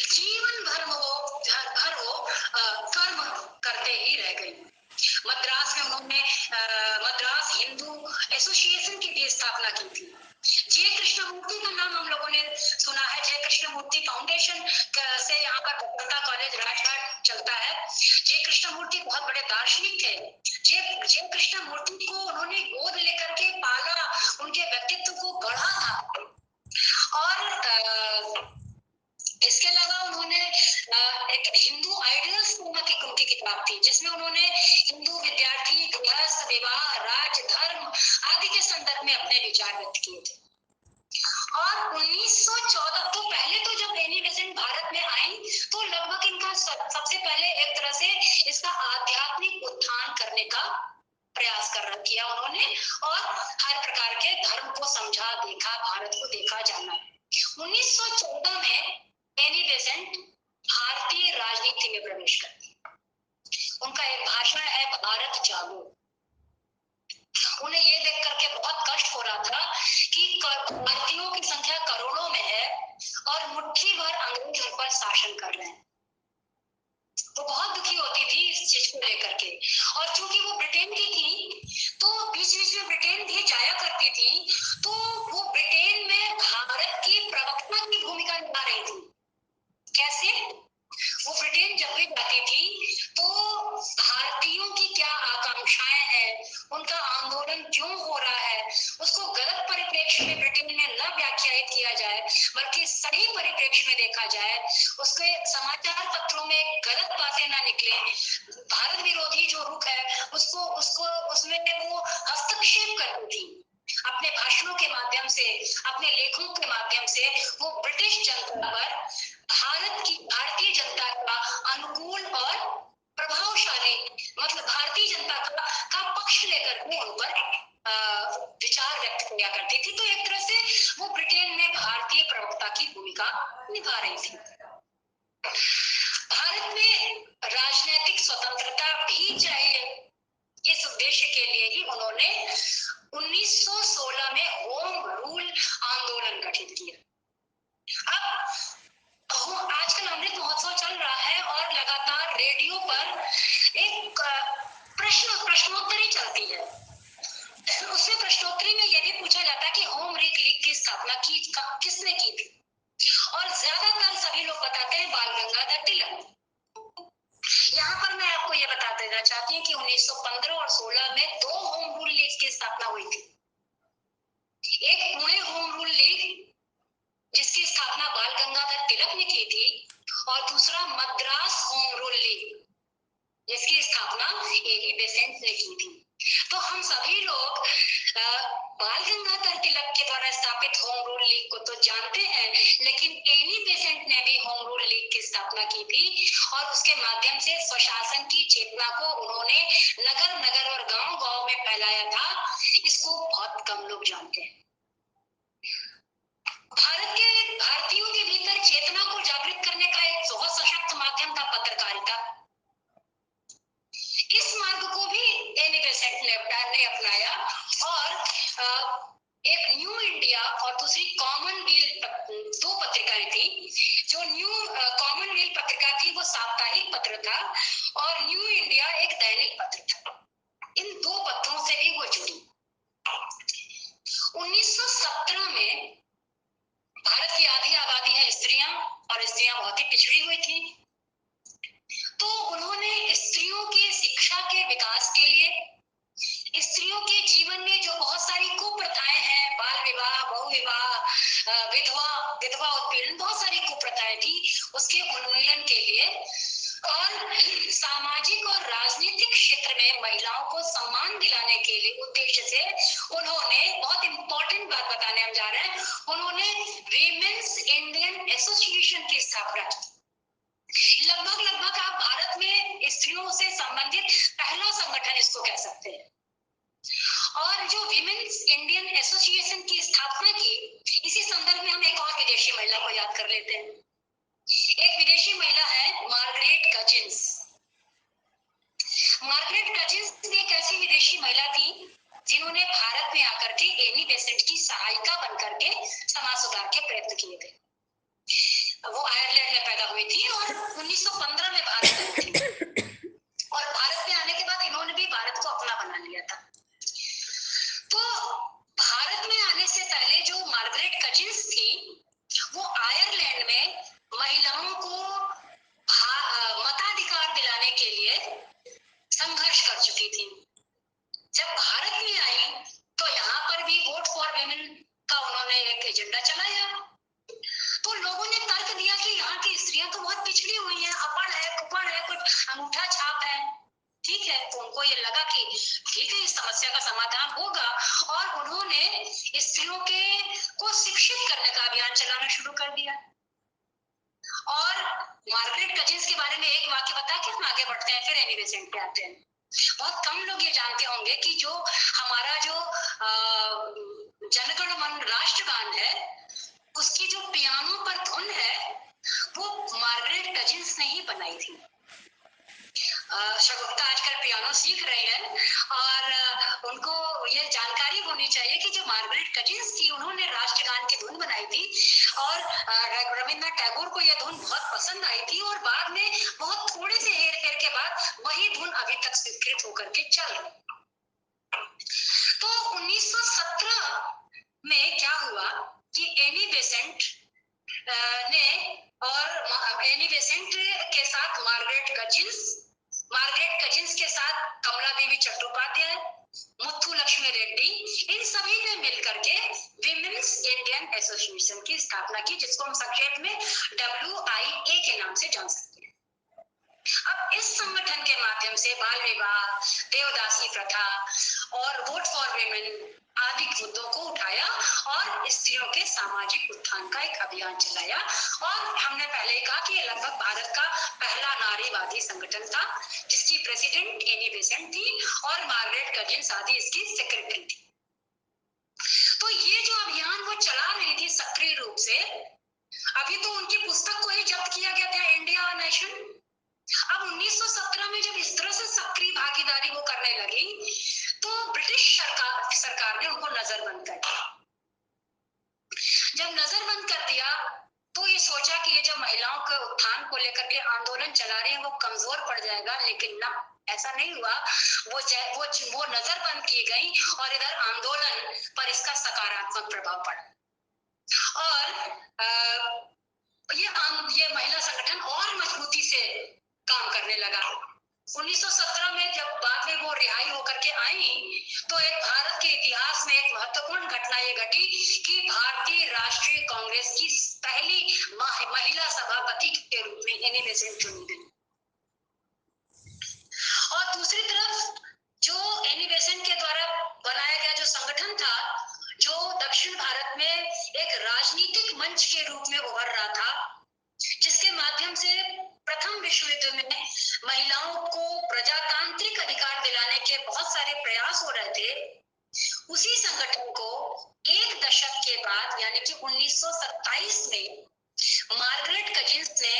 जीवन भर वो कर्म करते ही रह गई। मद्रास में उन्होंने मद्रास हिंदू एसोसिएशन की भी स्थापना की थी। जय कृष्णमूर्ति का नाम हम लोगों ने सुना है। जय कृष्णमूर्ति फाउंडेशन से यहाँ पर कलकत्ता कॉलेज राजघाट चलता है। जय कृष्णमूर्ति बहुत बड़े दार्शनिक थे। जय कृष्णमूर्ति को उन्होंने गोद लेकर के पाला, उनके व्यक्तित्व को गढ़ा था। और इसके अलावा उन्होंने एक हिंदू आइडियल्स नामक एक उनकी किताब थी, जिसमें उन्होंने हिंदू विद्यार्थी, गृहस्थ, विवाह, राज, धर्म आदि के संदर्भ में अपने विचार व्यक्त किए थे। और 1914 तो पहले तो जब एनी बेसेंट भारत में आई तो लगभग इनका सबसे पहले एक तरह से इसका आध्यात्मिक उत्थान करने का प्रयास किया उन्होंने, और हर प्रकार के धर्म को समझा, देखा, भारत को देखा, जाना। 1914 में एनी बेसेंट भारतीय राजनीति में प्रवेश करती। उनका एक भाषण है भारत जागो। उन्हें ये देख करके बहुत कष्ट हो रहा था कि भारतीयों की संख्या करोड़ों में है और मुट्ठी भर अंग्रेज घर पर शासन कर रहे हैं। वो बहुत दुखी होती थी इस चीज को लेकर के। और चूंकि वो ब्रिटेन की थी तो बीच बीच में ब्रिटेन भी जाया करती थी, तो वो ब्रिटेन में भारत की प्रवक्ता की भूमिका निभा रही थी। कैसे? वो ब्रिटेन जब भी जाती थी तो भारतीयों की क्या आकांक्षाएं हैं, उनका आंदोलन क्यों हो रहा है, उसको गलत परिप्रेक्ष्य में ब्रिटेन में न व्याख्यायित किया जाए, बल्कि सही परिप्रेक्ष्य में देखा जाए, उसके समाचार पत्रों में गलत बातें ना निकले, भारत विरोधी जो रुख है उसको उसमें वो हस्तक्षेप करती थी। अपने भाषणों के माध्यम से, अपने लेखों के माध्यम से वो ब्रिटिश जनता पर भारतीय जनता का अनुकूल और प्रभावशाली, मतलब भारतीय जनता का पक्ष लेकर के उन पर विचार व्यक्त किया करती थी। तो एक तरह से वो ब्रिटेन में भारतीय प्रवक्ता की भूमिका निभा रही थी। भारत में राजनीतिक स्वतंत्रता भी चाहिए, इस उद्देश्य के लिए ही उन्होंने 1916 में होम रूल आंदोलन गठित किया। अब आजकल अमृत महोत्सव चल रहा है और लगातार रेडियो पर एक प्रश्नोत्तरी चलती है। उसमें प्रश्नोत्तरी में यह भी पूछा जाता है कि होम लीग की स्थापना किसने की थी, और ज्यादातर सभी लोग बताते हैं बाल गंगाधर तिलक। यहाँ पर मैं आपको यह बता देना चाहती हूँ कि 1915 और 16 में 2 होम रूल लीग की स्थापना हुई थी। एक पुणे होम रूल लीग जिसकी स्थापना बाल गंगाधर तिलक ने की थी, और दूसरा मद्रास होम रूल लीग जिसकी स्थापना एनी बेसेंट ने की थी। तो हम सभी लोग बाल गंगाधर तिलक के द्वारा स्थापित होम रूल लीग को तो जानते हैं, लेकिन एनी बेसेंट ने भी होम रूल लीग की स्थापना की थी और उसके माध्यम से स्वशासन की चेतना को उन्होंने नगर नगर और गांव गांव में फैलाया था। इसको बहुत कम लोग जानते हैं। भारतीयों के भीतर चेतना को जागृत करने का एक बहुत सशक्त माध्यम था पत्रकारिता। इस मार्ग को भी एनी बेसेंट ने अपनाया और एक न्यू इंडिया और दूसरी कॉमनवेल्थ, 2 पत्रिकाएं थी। जो न्यू कॉमनवेल्थ पत्रिका थी वो साप्ताहिक पत्र था और न्यू इंडिया एक दैनिक पत्र था। इन विकास के लिए स्त्रियों के जीवन में जो बहुत सारी कुप्रथाएं हैं, बाल विवाह, बहु विवाह, विधवा विधवा उत्पीड़न, बहुत सारी कुप्रथाएं थी, उसके उन्मूलन के लिए और सामाजिक और राजनीतिक क्षेत्र में महिलाओं को सम्मान दिलाने के लिए उद्देश्य से उन्होंने, बहुत इंपॉर्टेंट बात बताने हम जा रहे हैं, उन्होंने वीमेंस इंडियन एसोसिएशन की स्थापना की। लगभग आप भारत में स्त्रियों से संबंधित पहला संगठन इसको कह सकते हैं। और जो विमेन्स इंडियन एसोसिएशन की स्थापना की, इसी संदर्भ में हम एक और विदेशी महिला को याद कर लेते हैं। एक विदेशी महिला है मार्गरेट कजिन्स। मार्गरेट कजिन्स एक ऐसी विदेशी महिला थी जिन्होंने भारत में आकर के एनी बेसेंट की सहायिका बनकर के समाज सुधार के प्रयत्न किए थे। वो आयरलैंड में पैदा हुई थी और 1915 में भारत आई थी और भारत में आने के बाद इन्होंने भी भारत को अपना बना लिया था। तो भारत में आने से पहले जो मार्गरेट कजिन्स थी, वो आयरलैंड में महिलाओं को मताधिकार दिलाने के लिए संघर्ष कर चुकी थी। जब भारत में आई तो यहाँ पर भी वोट फॉर विमेन का उन्होंने एक एजेंडा चलाया। तो लोगों ने तर्क दिया कि यहाँ की स्त्रियां तो बहुत पिछड़ी हुई हैं, अपढ़ है, कुपढ़ है, कुछ अंगूठा छाप है। ठीक है, तो उनको ये लगा कि ठीक है, इस समस्या का समाधान होगा और उन्होंने स्त्रियों के को शिक्षित करने का अभियान चलाना शुरू कर दिया। और मार्गरेट कजिन्स के बारे में एक वाक्य बता के हम आगे बढ़ते हैं, फिर एनी बेसेंट पे आते हैं। बहुत कम लोग ये जानते होंगे कि जो हमारा जो जनगण मन राष्ट्रगान है, उसकी जो पियानो पर धुन है, वो मार्गरेट कजिन्स ने ही बनाई थी। शगुफ्ता आजकल पियानो सीख रही है और उनको ये जानकारी होनी चाहिए कि जो मार्गरेट कजिन्स थी, उन्होंने राष्ट्रगान की धुन बनाई थी और रविंद्रनाथ टैगोर को यह धुन बहुत पसंद आई थी और बाद में बहुत थोड़े से हेर फेर के बाद वही धुन अभी तक स्वीकृत होकर के चल रही। तो 1917 में क्या हुआ कि एनी बेसेंट ने और एनी बेसेंट के साथ मार्गरेट कजिन्स के साथ कमला देवी चट्टोपाध्याय, मुथु लक्ष्मी रेड्डी, इन सभी ने मिलकर के विमेन्स इंडियन एसोसिएशन की स्थापना की, जिसको हम संक्षेप में WIA के नाम से जान सकते हैं। अब इस संगठन के माध्यम से बाल विवाह, देवदासी प्रथा और वोट फॉर विमेन आदि मुद्दों को उठाया और स्त्रियों के सामाजिक उत्थान का एक अभियान चलाया। और हमने पहले कहा कि ये लगभग भारत का पहला नारीवादी संगठन था, जिसकी प्रेसिडेंट एनी बेसेंट थी और मार्गरेट कजिन्स आदि इसकी सेक्रेटरी थी। तो ये जो अभियान वो चला रही थी सक्रिय रूप से, अभी तो उनकी पुस्तक को ही जब्त किया गया था, इंडिया नेशन। अब 1917 में जब इस तरह से सक्रिय भागीदारी वो करने लगी, तो ब्रिटिश सरकार ने उनको नजरबंद कर दिया। जब नजरबंद कर दिया तो ये सोचा कि ये जो महिलाओं के उत्थान को लेकर के आंदोलन चला रही है वो कमजोर पड़ जाएगा, लेकिन ना, ऐसा नहीं हुआ। वो नजरबंद की गई और इधर आंदोलन पर इसका सकारात्मक प्रभाव पड़ा और ये महिला संगठन और मजबूती से काम करने लगा। 1917 में जब बाद में वो रिहाई होकर के आई, तो एक भारत के इतिहास में एक महत्वपूर्ण घटना ये घटी कि भारतीय राष्ट्रीय कांग्रेस की पहली महिला सभापति के रूप में एनी बेसेंट चुनी गई। और दूसरी तरफ जो एनी बेसेंट के द्वारा बनाया गया जो संगठन था, जो दक्षिण भारत में एक राजनीतिक मंच के रूप में उभर रहा था, जिसके माध्यम से प्रथम विश्व युद्ध में महिलाओं को प्रजातांत्रिक अधिकार दिलाने के बहुत सारे प्रयास हो रहे थे, उसी संगठन को एक दशक के बाद यानी कि 1927 में मार्गरेट कजिन्स ने,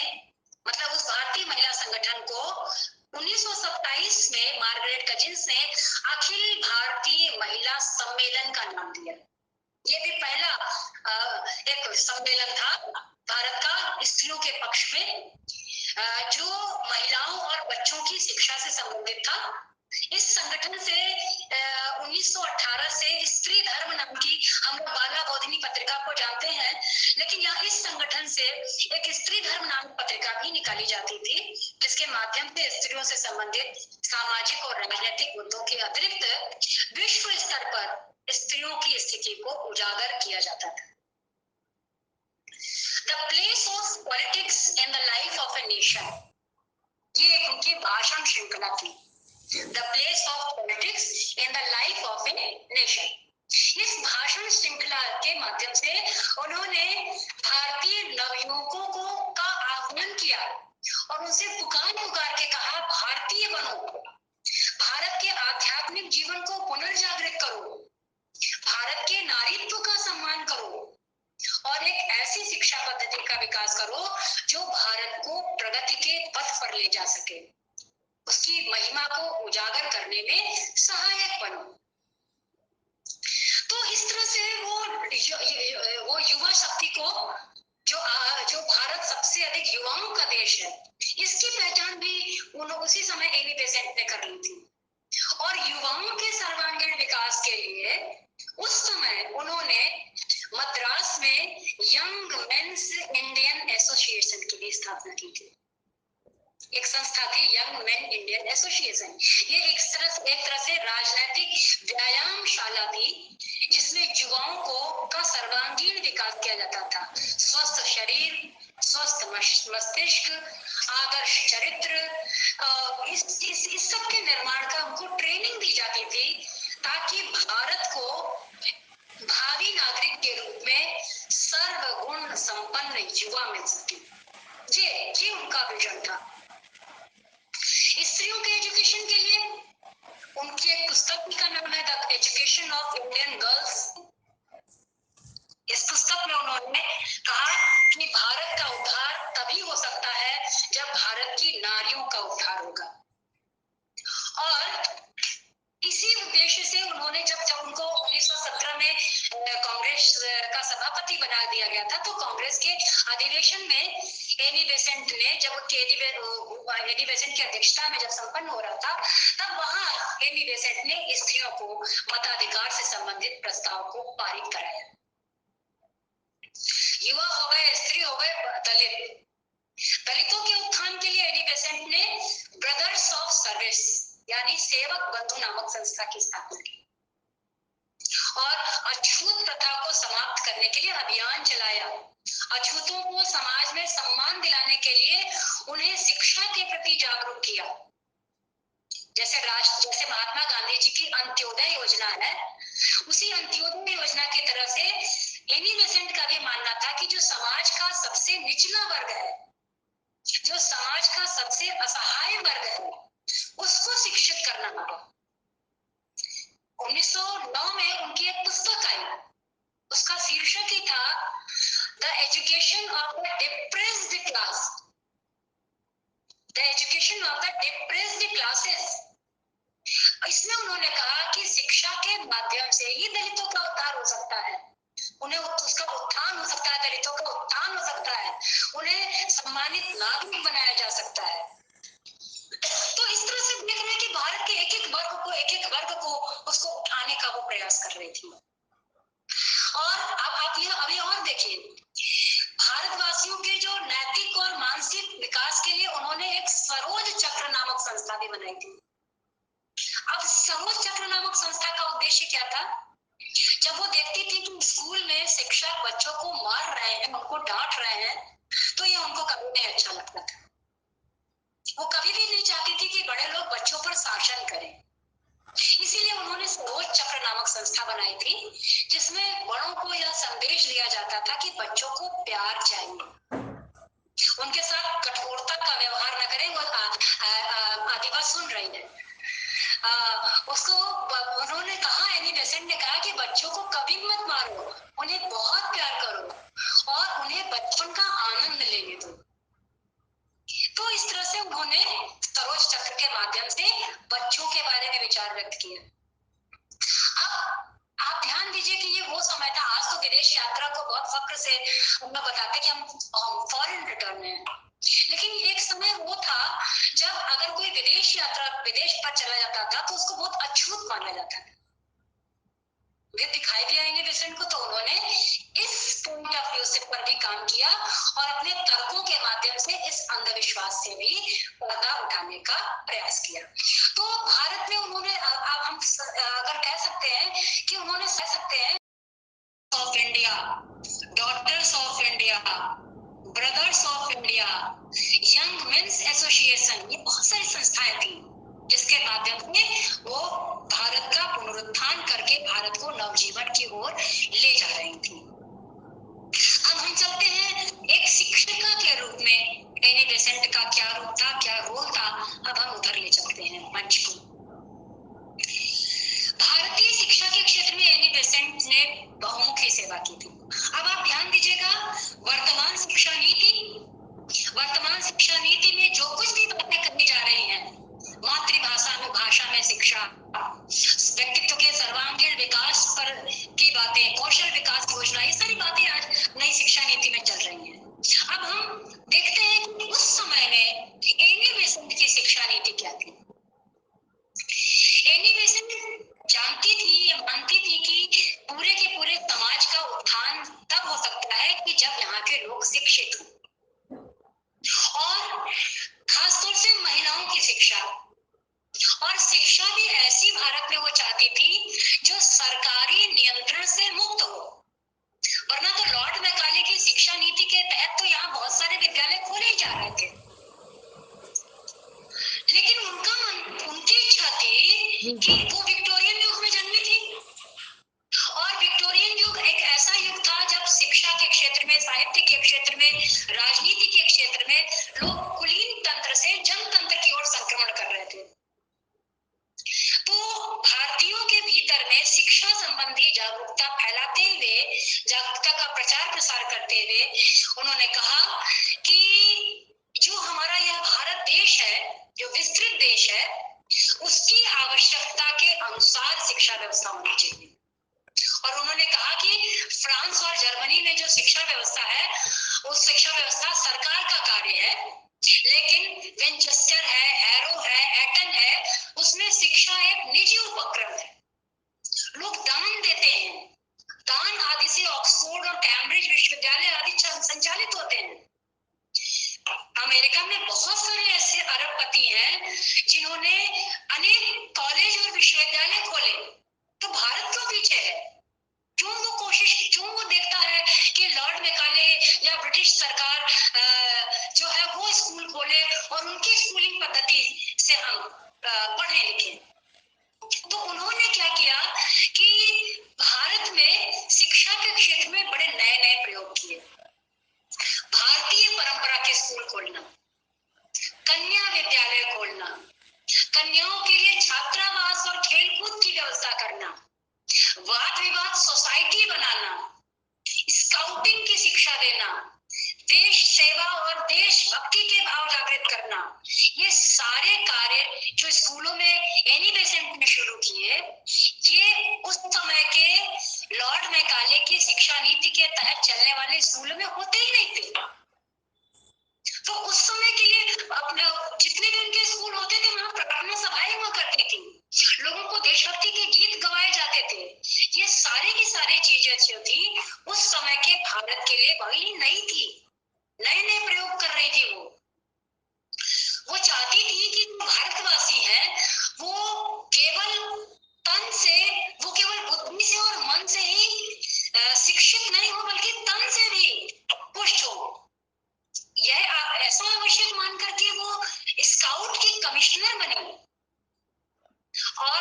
मतलब उस भारतीय महिला संगठन को 1927 में मार्गरेट कजिन्स ने अखिल भारतीय महिला सम्मेलन का नाम दिया। ये भी पहला एक सम्मेलन था भारत का स्त्रियों के पक्ष में, जो महिलाओं और बच्चों की शिक्षा से संबंधित था। इस संगठन से 1918 से स्त्री धर्म नाम की हम लोग बाला बोधिनी पत्रिका को जानते हैं, लेकिन यहाँ इस संगठन से एक स्त्री धर्म नाम की पत्रिका भी निकाली जाती थी, जिसके माध्यम से स्त्रियों से संबंधित सामाजिक और राजनीतिक मुद्दों के अतिरिक्त विश्व स्तर पर स्त्रियों की स्थिति को उजागर किया जाता था। The place of politics in the life of a nation, ये एक उनकी भाषण श्रृंखला थी। The place of politics in the life of a nation। इस भाषण श्रृंखला के माध्यम से उन्होंने भारतीय नवयुवकों को का आह्वान किया और उनसे पुकार पुकार के कहा, भारतीय बनो, भारत के आध्यात्मिक जीवन को पुनर्जागृत करो, भारत के नारीत्व का सम्मान करो और एक ऐसी शिक्षा पद्धति का विकास करो जो भारत को प्रगति के पथ पर ले जा सके, उसकी महिमा को उजागर करने में सहायक बनो। तो इस तरह से वो युवा शक्ति को जो भारत सबसे अधिक युवाओं का देश है, इसकी पहचान भी उसी समय एनी बेसेंट ने कर ली थी। और युवाओं के सर्वांगीण विकास के लिए उस समय उन्होंने मद्रास में यंग मेंस इंडियन एसोसिएशन की भी स्थापना की थी। एक संस्था थी यंग मेन इंडियन एसोसिएशन। ये एक तरह से राजनीतिक व्यायामशाला थी, जिसमें युवाओं को का सर्वांगीण विकास किया जाता था। स्वस्थ शरीर, स्वस्थ मस्तिष्क, आदर्श चरित्र, इस सब के निर्माण का उनको ट्रेनिंग दी जाती थी, ताकि भारत को भावी नागरिक के रूप में सर्वगुण संपन्न युवा मिल सके। ये उनका विजन था। स्त्रियों के एजुकेशन के लिए उनकी एक पुस्तक का नाम है the education of Indian girls. इस पुस्तक में उन्होंने कहा कि भारत का उद्धार तभी हो सकता है जब भारत की नारियों का उद्धार होगा। और इसी उद्देश्य से उन्होंने जब उनको 1917 में कांग्रेस का सभापति बना दिया गया था, तो कांग्रेस के अधिवेशन में एनी बेसेंट ने, जब एनी बेसेंट की अध्यक्षता में जब संपन्न हो रहा था, तब वहां एनी बेसेंट ने स्त्रियों को मताधिकार से संबंधित प्रस्ताव को पारित कराया। युवा हो गए, स्त्री हो गए, दलितों के उत्थान के लिए एनी बेसेंट ने ब्रदर्स ऑफ सर्विस यानी सेवक बंधु नामक संस्था की स्थापना की और अछूत प्रथा को समाप्त करने के लिए अभियान चलाया। अछूतों को समाज में सम्मान दिलाने के लिए उन्हें शिक्षा के प्रति जागरूक किया। जैसे महात्मा गांधी जी की अंत्योदय योजना है, उसी अंत्योदय योजना की तरह से एनी बेसेंट का भी मानना था कि जो समाज का सबसे निचला वर्ग है, जो समाज का सबसे असहाय वर्ग है, उसको शिक्षित करना होगा। 1909 में उनकी एक पुस्तक आई, उसका शीर्षक ही था the education of the depressed class, the education of the depressed classes. इसमें उन्होंने कहा कि शिक्षा के माध्यम से ही दलितों का उद्धार हो सकता है, उन्हें उसका उत्थान हो सकता है, दलितों का उत्थान हो सकता है, उन्हें सम्मानित नागरिक बनाया जा सकता है। तो इस तरह से देख रहे हैं कि भारत के एक एक वर्ग को उसको उठाने का वो प्रयास कर रही थी। और अब आप ये अभी और देखिए, भारतवासियों के जो नैतिक और मानसिक विकास के लिए उन्होंने एक सरोज चक्र नामक संस्था भी बनाई थी। अब सरोज चक्र नामक संस्था का उद्देश्य क्या था? जब वो देखती थी कि स्कूल में शिक्षक बच्चों को मार रहे हैं, उनको डांट रहे हैं, तो ये उनको कभी नहीं अच्छा लगता था। वो कभी भी नहीं चाहती थी कि बड़े लोग बच्चों पर शासन करें। इसीलिए उन्होंने सरोज चक्र नामक संस्था बनाई थी, जिसमें बड़ों को यह संदेश दिया जाता था कि बच्चों को प्यार चाहिए, उनके साथ कठोरता का व्यवहार न करें। वो आदिवा सुन रही है, उसको उन्होंने कहा, एनी बेसेंट ने कहा कि बच्चों को कभी मत मारो, उन्हें बहुत प्यार करो और उन्हें बचपन का आनंद लेने दो। तो इस तरह से उन्होंने सरोज चक्र के माध्यम से बच्चों के बारे में विचार व्यक्त किया। अब आप ध्यान दीजिए कि ये वो समय था, आज तो विदेश यात्रा को बहुत फक्र से हम लोग बताते कि हम फॉरेन रिटर्न हैं, लेकिन एक समय वो था जब अगर कोई विदेश पर चला जाता था तो उसको बहुत अछूत माना माना जाता है। ये दिखाई दिया एनी बेसेंट को, तो उन्होंने इस पॉइंट ऑफ व्यू से पर भी काम किया और अपने तर्कों के माध्यम से इस अंधविश्वास से भी पर्दा उठाने का प्रयास किया। तो भारत में उन्होंने अब हम अगर कह सकते हैं कि उन्होंने कह सकते हैं of India, daughters of India, brothers of India, young mens association, ये बहुत सारी संस्थाएं थी जिसके माध्यम से वो भारत का पुनरुत्थान करके भारत को नवजीवन की ओर ले जा रही थी। अब हम चलते हैं एक शिक्षिका के रूप में एनी बेसेंट का क्या रूप था, क्या रोल था, अब हम उधर ले चलते हैं मंच को। भारतीय शिक्षा के क्षेत्र में एनी बेसेंट ने बहुमुखी सेवा की थी। अब आप ध्यान दीजिएगा, वर्तमान शिक्षा नीति में जो कुछ भी बातें करनी जा रही हैं, मातृभाषा में, भाषा में शिक्षा, व्यक्तित्व के सर्वांगीण विकास पर की बातें, कौशल विकास योजना, ये सारी बातें आज नई शिक्षा नीति में चल रही हैं। अब हम देखते हैं कि उस समय में एनी बेसेंट की शिक्षा नीति क्या थी। एनी बेसेंट जानती थी, ये मानती थी कि पूरे के पूरे समाज का उत्थान तब हो सकता है कि जब यहाँ के लोग शिक्षित हों, और खासतौर से महिलाओं की शिक्षा, और शिक्षा भी ऐसी भारत में वो चाहती थी जो सरकारी नियंत्रण से मुक्त हो। वरना तो लॉर्ड मैकाले की शिक्षा नीति के तहत तो यहाँ बहुत सारे विद्यालय खोले ही जा रहे थे, लेकिन उनकी इच्छा थी कि वो विक्टोरियन युग में जन्मी थी, और विक्टोरियन युग एक ऐसा युग था जब शिक्षा के क्षेत्र में, साहित्य के क्षेत्र में, राजनीति के क्षेत्र में लोग कुलीन तंत्र से जनतंत्र की ओर संक्रमण कर रहे थे। तो भारतीयों के भीतर में शिक्षा संबंधी जागरूकता फैलाते हुए, जागरूकता का प्रचार प्रसार करते हुए उन्होंने कहा कि जो हमारा यह भारत देश है, जो विस्तृत देश है, उसकी आवश्यकता के अनुसार शिक्षा व्यवस्था होनी चाहिए। और उन्होंने कहा कि फ्रांस और जर्मनी में जो शिक्षा व्यवस्था है, उस शिक्षा व्यवस्था सरकार का कार्य है, लेकिन विंचेस्टर है, हैरो है, एटन है, उसमें शिक्षा एक निजी उपक्रम है। लोग दान देते हैं, दान आदि से ऑक्सफोर्ड और कैम्ब्रिज विश्वविद्यालय आदि संचालित होते हैं। अमेरिका में बहुत सारे ऐसे अरबपति हैं जिन्होंने अनेक कॉलेज और विश्वविद्यालय खोले, तो भारत क्यों पीछे है? क्यों वो देखता है कि लॉर्ड मैकाले या ब्रिटिश सरकार जो है वो स्कूल खोले और उनकी स्कूलिंग पद्धति से हम पढ़े लिखे। तो उन्होंने क्या किया कि भारत में शिक्षा के क्षेत्र में बड़े नए नए प्रयोग किए। भारतीय परंपरा के स्कूल खोलना, कन्या विद्यालय खोलना, कन्याओं के लिए छात्रावास और खेलकूद की व्यवस्था करना, वाद विवाद सोसाइटी बनाना, स्काउटिंग की शिक्षा देना, देश सेवा और देशभक्ति के भाव जागृत करना, ये सारे कार्य जो स्कूलों में एनी बेसेंट ने शुरू किए, ये उस समय के लॉर्ड मैकाले की शिक्षा नीति के तहत चलने वाले स्कूलों में होते ही नहीं थे। तो उस समय के लिए अपने जितने भी उनके स्कूल होते थे, वहां प्रार्थना सभाएं हुआ करती थी, लोगों को देशभक्ति के गीत गवाए जाते थे। ये सारी की सारी चीजें जो थी उस समय के भारत के लिए वही नई थी, नए नए प्रयोग कर रही थी। वो चाहती थी कि भारतवासी हैं वो केवल तन से, वो केवल बुद्धि से और मन से ही शिक्षित नहीं हो, बल्कि तन से भी पुष्ट हो। यह ऐसा आवश्यक मान करके वो स्काउट की कमिश्नर बनी, और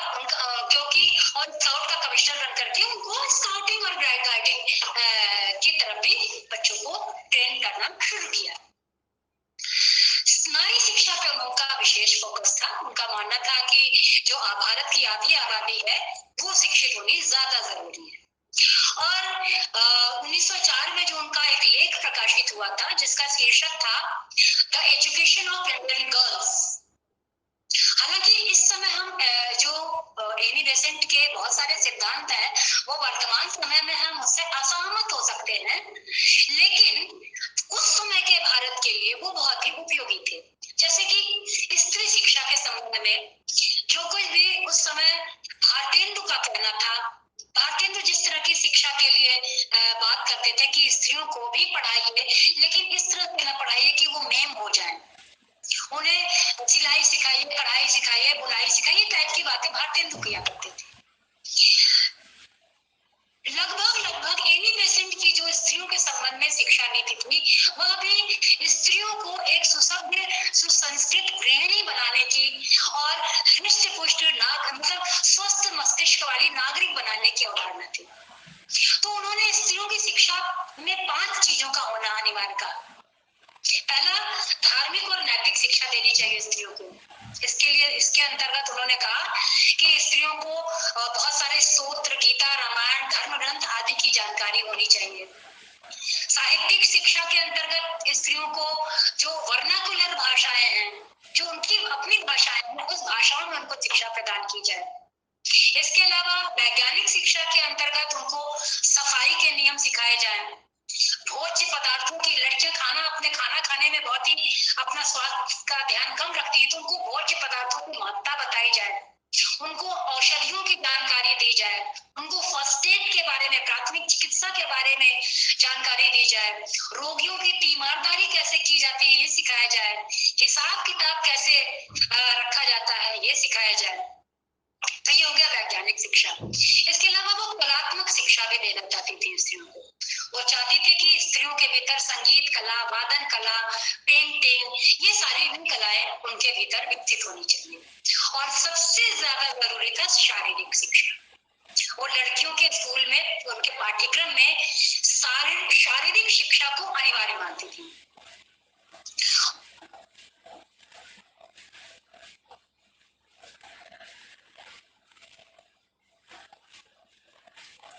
क्योंकि और स्काउट का कमिश्नर बन करके उनको स्काउटिंग और गाइडिंग की तरफ भी बच्चों को ट्रेन करना शुरू किया। नारी शिक्षा पे उनका विशेष फोकस था। उनका मानना था कि जो भारत की आधी आबादी है वो शिक्षित होनी ज्यादा जरूरी है। और 1904 में जो उनका एक लेख प्रकाशित हुआ था जिसका शीर्षक था the education of Indian girls. हालांकि इस समय हम जो एनी बेसेंट के बहुत सारे सिद्धांत हैं वो वर्तमान समय में हम उससे असहमत हो सकते हैं, लेकिन उस समय के भारत के लिए वो बहुत ही उपयोगी थे। जैसे कि स्त्री शिक्षा के संबंध में जो कुछ भी उस समय भारतीय मानना था। भारतेंदु जिस तरह की शिक्षा के लिए बात करते थे कि स्त्रियों को भी पढ़ाइए, लेकिन इस तरह से न पढ़ाइए कि वो मेम हो जाए। उन्हें सिलाई सिखाइए, कढ़ाई सिखाइए, बुनाई सिखाइए टाइप की बातें भारतेंदु किया करते थे। लगभग 80% की जो स्त्रियों के संबंध में शिक्षा नीति थी, वह भी स्त्रियों को एक सुसभ्य, सुसंस्कृत गृहिणी बनाने की और हृष्ट पुष्ट मतलब स्वस्थ मस्तिष्क वाली नागरिक बनाने की अवधारणा थी। तो उन्होंने स्त्रियों की शिक्षा में 5 चीजों का होना अनिवार्य कहा। पहला, धार्मिक और नैतिक शिक्षा देनी चाहिए स्त्रियों को। इसके अंतर्गत उन्होंने कहा कि स्त्रियों को बहुत सारे स्तोत्र, गीता, रामायण, धर्म ग्रंथ आदि की जानकारी होनी चाहिए। साहित्यिक शिक्षा के अंतर्गत स्त्रियों को जो वर्नाकुलर भाषाएं हैं, जो उनकी अपनी भाषाएं हैं, उस भाषाओं में उनको शिक्षा प्रदान की जाए। इसके अलावा वैज्ञानिक शिक्षा के अंतर्गत उनको सफाई के नियम सिखाए जाएं। भोज्य पदार्थों की लड़कियां खाना खाने में बहुत ही अपना स्वास्थ्य का ध्यान कम रखती है, तो उनको भोज्य पदार्थों की महत्ता बताई जाए, उनको औषधियों की जानकारी दी जाए, उनको फर्स्ट एड के बारे में, प्राथमिक चिकित्सा के बारे में जानकारी दी जाए, रोगियों की तीमारदारी कैसे की जाती है ये सिखाया जाए, हिसाब किताब कैसे रखा जाता है ये सिखाया जाए। तो ये हो गया वैज्ञानिक शिक्षा। इसके अलावा वो कलात्मक शिक्षा भी देना चाहती थी स्त्रियों को। वो चाहती थी कि स्त्रियों के भीतर संगीत कला, वादन कला, पेंटिंग, ये सारी भी कलाएं उनके भीतर विकसित होनी चाहिए। और सबसे ज्यादा जरूरी था शारीरिक शिक्षा। वो लड़कियों के स्कूल में, उनके पाठ्यक्रम में शारीरिक शिक्षा को अनिवार्य मानती थी।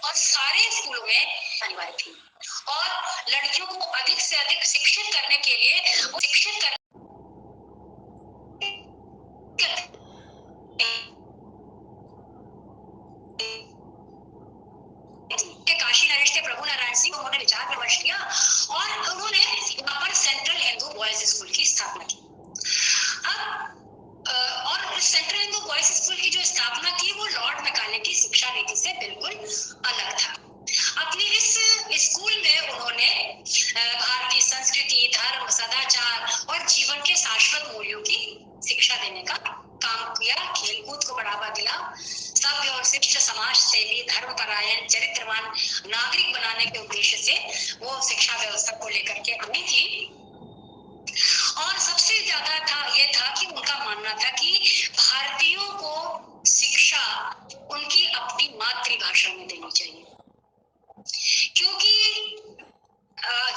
और सारे स्कूलों में अनिवार्य थी। और लड़कियों को अधिक से अधिक शिक्षित करने के लिए वो शिक्षित कर काशी नरेश के प्रभु नारायण सिंह, उन्होंने विचार विमर्श किया और उन्होंने यहाँ पर सेंट्रल हिंदू बॉयज स्कूल की स्थापना की। और सेंट्रल हिंदू बॉयज स्कूल की जो स्थापना की वो लॉर्ड मैकाले की शिक्षा नीति से बिल्कुल अलग था। अपनी इस स्कूल में उन्होंने भारतीय संस्कृति, धर्म, सदाचार और जीवन के शाश्वत मूल्यों की शिक्षा देने का काम किया, खेलकूद को बढ़ावा दिया, सभ्य और शिष्ट समाज सेवी, धर्मपरायण, चरित्रवान नागरिक बनाने के उद्देश्य से वो शिक्षा व्यवस्था को लेकर के आई थी। और सबसे ज्यादा ये था कि उनका मानना था कि भारतीयों को शिक्षा उनकी अपनी मातृभाषा में देनी चाहिए, क्योंकि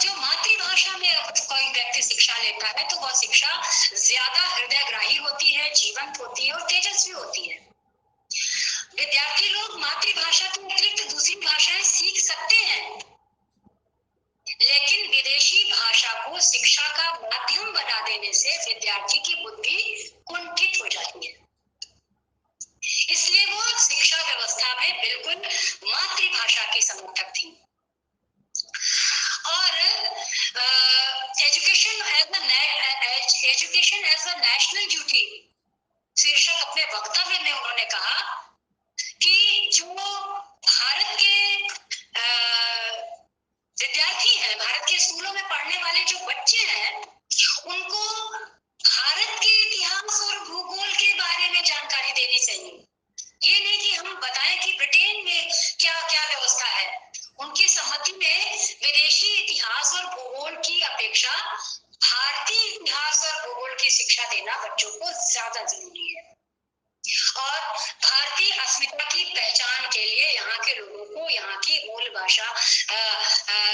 जो मातृभाषा में कोई व्यक्ति शिक्षा लेता है तो वह शिक्षा ज्यादा हृदयग्राही होती है, जीवंत होती है और तेजस्वी होती है। विद्यार्थी लोग मातृभाषा के अतिरिक्त दूसरी भाषाएं सीख सकते हैं, लेकिन विदेशी भाषा को शिक्षा का माध्यम बना देने से विद्यार्थी की बुद्धि कुंठित हो जाती है। इसलिए वो शिक्षा व्यवस्था में बिल्कुल मातृभाषा की समर्थक थी। और education as a national duty शीर्षक अपने वक्तव्य में उन्होंने कहा कि जो भारत के विद्यार्थी हैं, भारत के स्कूलों में पढ़ने वाले जो बच्चे हैं, उनको भारत के इतिहास और भूगोल के बारे में जानकारी देनी चाहिए। ये नहीं कि हम बताएं कि ब्रिटेन में क्या क्या व्यवस्था है। उनकी सम्मति में विदेशी इतिहास और भूगोल की अपेक्षा भारतीय इतिहास और भूगोल की शिक्षा देना बच्चों को ज्यादा जरूरी है। और भारतीय अस्मिता की पहचान के लिए यहाँ के लोगों को यहाँ की मूल भाषा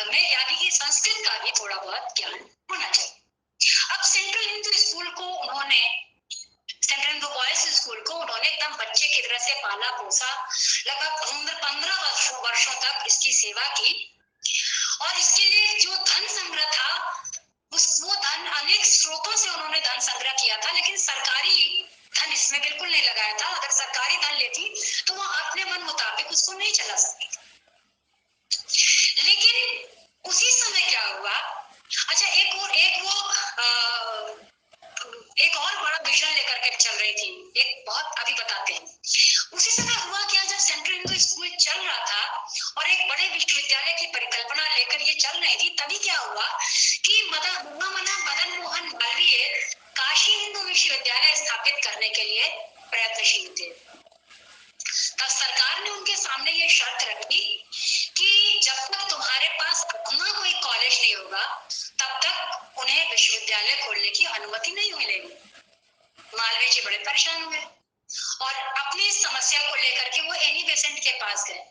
में यानी कि संस्कृत का भी थोड़ा बहुत ज्ञान होना चाहिए। अब सेंट्रल हिंदू स्कूल को उन्होंने, सेंट्रल हिंदू बॉयज स्कूल को उन्होंने एकदम बच्चे की तरह से पाला पोसा, लगभग 15 वर्षों तक इसकी सेवा की। और इसके लिए जो धन संग्रह था वो धन अनेक स्रोतों से उन्होंने धन संग्रह किया था, लेकिन सरकारी धन इसमें बिल्कुल नहीं लगाया था। अगर सरकारी धन लेती तो वो अपने मन मुताबिक उसको नहीं चला सकती। लेकिन उसी समय क्या हुआ, अच्छा एक और बड़ा विजन लेकर के चल रही थी, एक बहुत अभी बताते हैं। उसी समय हुआ क्या, जब सेंट्रल हिंदू शर्त रखी कि जब तक तुम्हारे पास अपना कोई कॉलेज नहीं होगा तब तक उन्हें विश्वविद्यालय खोलने की अनुमति नहीं मिलेगी। मालवीय जी बड़े परेशान हुए और अपनी इस समस्या को लेकर के वो एनी बेसेंट के पास गए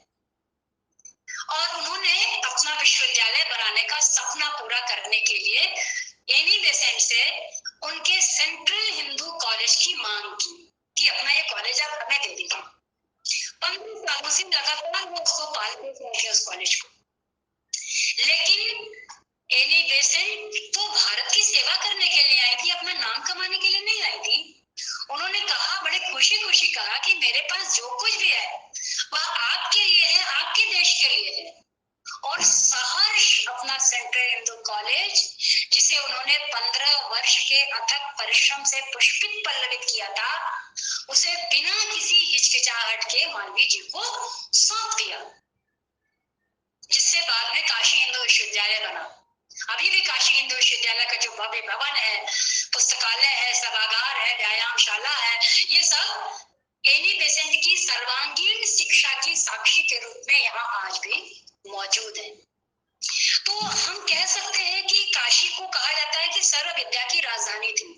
और उन्होंने अपना विश्वविद्यालय बनाने का सपना पूरा करने के लिए एनी बेसेंट से उनके सेंट्रल हिंदू कॉलेज की मांग की कि अपना ये कॉलेज आप हमें दे दीजिए। 15 सालों से लगातार वो उसको पालते थे उस कॉलेज को, लेकिन एनी बेसेंट तो भारत की सेवा करने के लिए आई थी, अपना नाम कमाने के लिए नहीं आई थी। उन्होंने कहा, बड़े खुशी खुशी कहा कि मेरे पास जो कुछ भी है वह आपके लिए है, आपके देश के लिए है। और सहर्ष अपना सेंट्रल हिंदू कॉलेज, जिसे उन्होंने 15 वर्ष के अथक परिश्रम से पुष्पित पल्लवित किया था, उसे बिना किसी हिचकिचाहट के मालवीय जी को सौंप दिया, जिससे बाद में काशी हिंदू विश्वविद्यालय बना। अभी भी काशी हिंदू विश्वविद्यालय का जो भव्य भवन है, पुस्तकालय है, सभागार है, व्यायामशाला है, ये सब एनी बेसेंट की सर्वांगीण शिक्षा की साक्षी के रूप में यहाँ आज भी मौजूद है। तो हम कह सकते हैं कि काशी को कहा जाता है कि सर्व विद्या की राजधानी थी।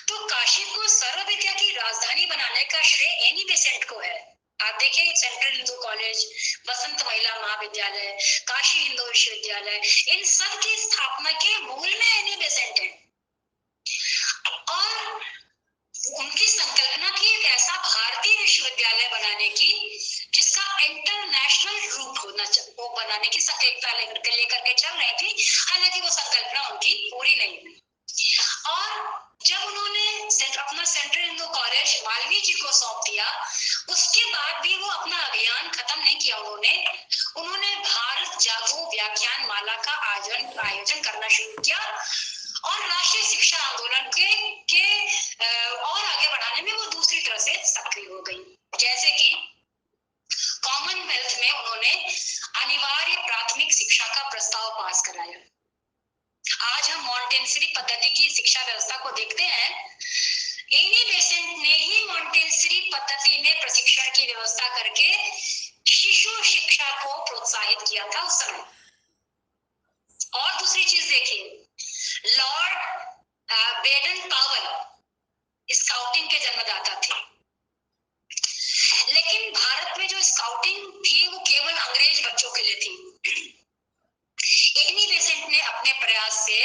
तो काशी को सर्व विद्या की राजधानी बनाने का श्रेय एनी बेसेंट को है। आप देखिए, सेंट्रल हिंदू कॉलेज, बसंत महिला महाविद्यालय, काशी हिंदू विश्वविद्यालय, इन सब की स्थापना के मूल में एनी बेसेंट है। और उनकी संकल्पना थी एक ऐसा भारतीय विश्वविद्यालय बनाने की जिसका इंटरनेशनल रूप होना चाहिए, वो बनाने की संकल्पना लेकर के चल रही थी। हालांकि वो संकल्पना उनकी पूरी नहीं हुई। और जब उन्होंने अपना सेंट्रल हिंदू कॉलेज मालवीय जी को सौंप दिया, उसके बाद भी वो अपना अभियान खत्म नहीं किया। उन्होंने भारत जागो व्याख्यान माला का आयोजन करना शुरू किया और राष्ट्रीय शिक्षा आंदोलन के और आगे बढ़ाने में वो दूसरी तरह से सक्रिय हो गई। जैसे कि कॉमनवेल्थ में उन्होंने अनिवार्य प्राथमिक शिक्षा का प्रस्ताव पास कराया। आज हम मॉन्टेसरी पद्धति की शिक्षा व्यवस्था को देखते हैं। एनी बेसेंट ने ही मॉन्टेसरी पद्धति में प्रशिक्षण की व्यवस्था करके शिशु शिक्षा को प्रोत्साहित किया था उस समय। और दूसरी चीज देखिए, लॉर्ड बेडन पावल स्काउटिंग के जन्मदाता थे, लेकिन भारत में जो स्काउटिंग थी वो केवल अंग्रेज बच्चों के लिए थी। एनी बेसेंट ने अपने प्रयास से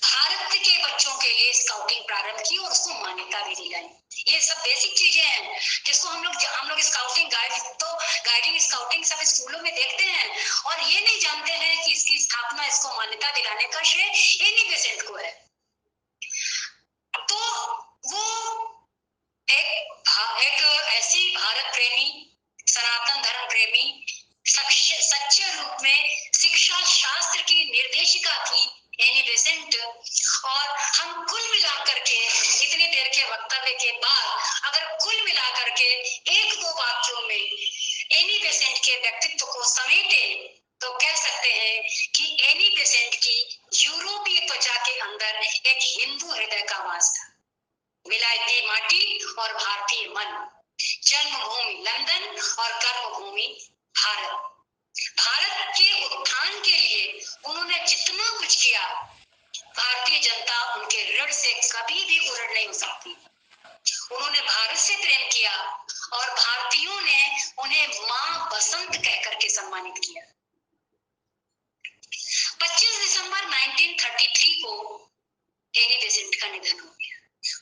भारत के बच्चों के लिए स्काउटिंग प्रारंभ की और उसको मान्यता भी दिलाई। ये सब बेसिक चीजें हैं जिसको हम लोग स्काउटिंग गाइडिंग स्काउटिंग सब स्कूलों में देखते हैं और ये नहीं जानते हैं कि इसकी स्थापना, इसको मान्यता दिलाने का श्रेय एनी बेसेंट को है। तो वो एक ऐसी भारत प्रेमी, सनातन धर्म प्रेमी, सच्चे रूप में शिक्षा शास्त्र की निर्देशिका थी एनी बेसेंट। और हम कुल मिलाकर के इतनी देर के वक्तव्य के बाद अगर कुल मिलाकर के एक दो वाक्यों में एनी बेसेंट के व्यक्तित्व को समेटे तो कह सकते हैं कि एनी बेसेंट की यूरोपीय त्वचा के अंदर एक हिंदू हृदय का वास था। विलायती माटी और भारतीय मन, जन्मभूमि लंदन और कर्मभूमि भारत। भारत के उत्थान के लिए उन्होंने जितना कुछ किया, भारतीय जनता उनके ऋण से कभी भी उड़ नहीं सकती। उन्होंने भारत से प्रेम किया और भारतीयों ने उन्हें मां बसंत कहकर के सम्मानित किया। 25 दिसंबर 1933 को एनी बेसेंट का निधन हो गया।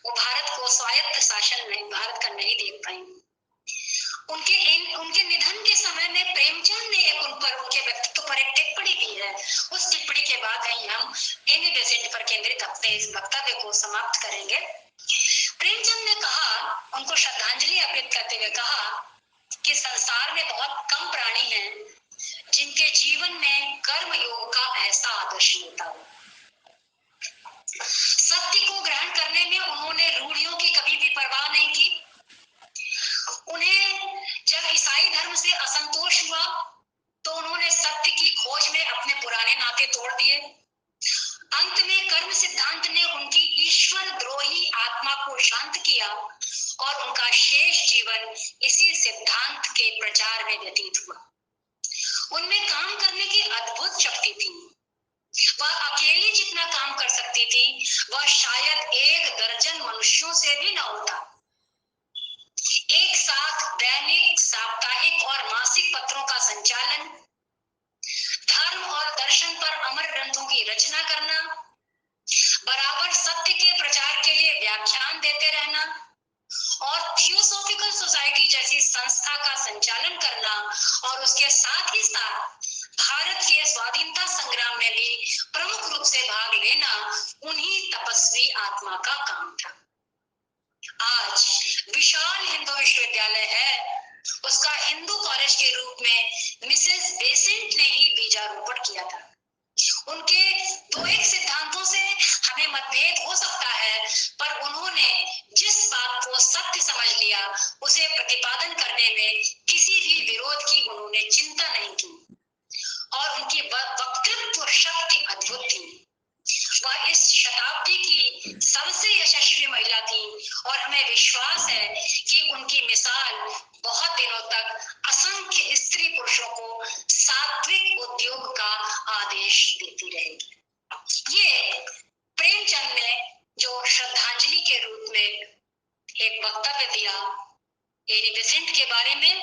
वो भारत को स्वायत्त शासन नहीं, भारत का नहीं देख पाई। उनके निधन के समय में प्रेमचंद ने उनके व्यक्तित्व पर एक टिप्पणी दी है। उस टिप्पणी के बाद ही हम एनी बेसेंट पर केंद्रित अपने इस वक्तव्य को समाप्त करेंगे। प्रेमचंद ने कहा, उनको श्रद्धांजलि अर्पित करते हुए कहा कि संसार में बहुत कम प्राणी हैं जिनके जीवन में कर्म योग का ऐसा आदर्श होता हो। सत्य को ग्रहण करने में उन्होंने रूढ़ियों की कभी भी परवाह नहीं की। उन्हें जब ईसाई धर्म से असंतोष हुआ तो उन्होंने सत्य की खोज में अपने पुराने नाते तोड़ दिए। अंत में कर्म सिद्धांत ने उनकी ईश्वर द्रोही आत्मा को शांत किया और उनका शेष जीवन इसी सिद्धांत के प्रचार में व्यतीत हुआ। उनमें काम करने की अद्भुत शक्ति थी। वह अकेली जितना काम कर सकती थी वह शायद 1 दर्जन मनुष्यों से भी न होता। एक साथ दैनिक, साप्ताहिक और मासिक पत्रों का संचालन, धर्म और दर्शन पर अमर ग्रंथों की रचना करना, बराबर सत्य के प्रचार के लिए व्याख्यान देते रहना और थियोसॉफिकल सोसाइटी जैसी संस्था का संचालन करना और उसके साथ ही साथ भारत के स्वाधीनता संग्राम में भी प्रमुख रूप से भाग लेना उन्हीं तपस्वी आत्मा का काम था। आज विशाल हिंदू विश्वविद्यालय है, उसका हिंदू कॉलेज के रूप में मिसेस बेसेंट ने ही बीजारोपण किया था। उनके 2 एक सिद्धांतों से हमें मतभेद हो सकता है, पर उन्होंने जिस बात को सत्य समझ लिया उसे प्रतिपादन करने में किसी भी विरोध की उन्होंने चिंता नहीं की और उनकी वक्तृत्व शक्ति अद्भुत थी। वह इस शताब्दी की सबसे यशस्वी महिला थी और हमें विश्वास है कि उनकी मिसाल बहुत दिनों तक असंख्य स्त्री पुरुषों को सात्विक उद्योग का आदेश देती रहेगी। ये प्रेमचंद ने जो श्रद्धांजलि के रूप में एक वक्तव्य दिया एनी बेसेंट के बारे में,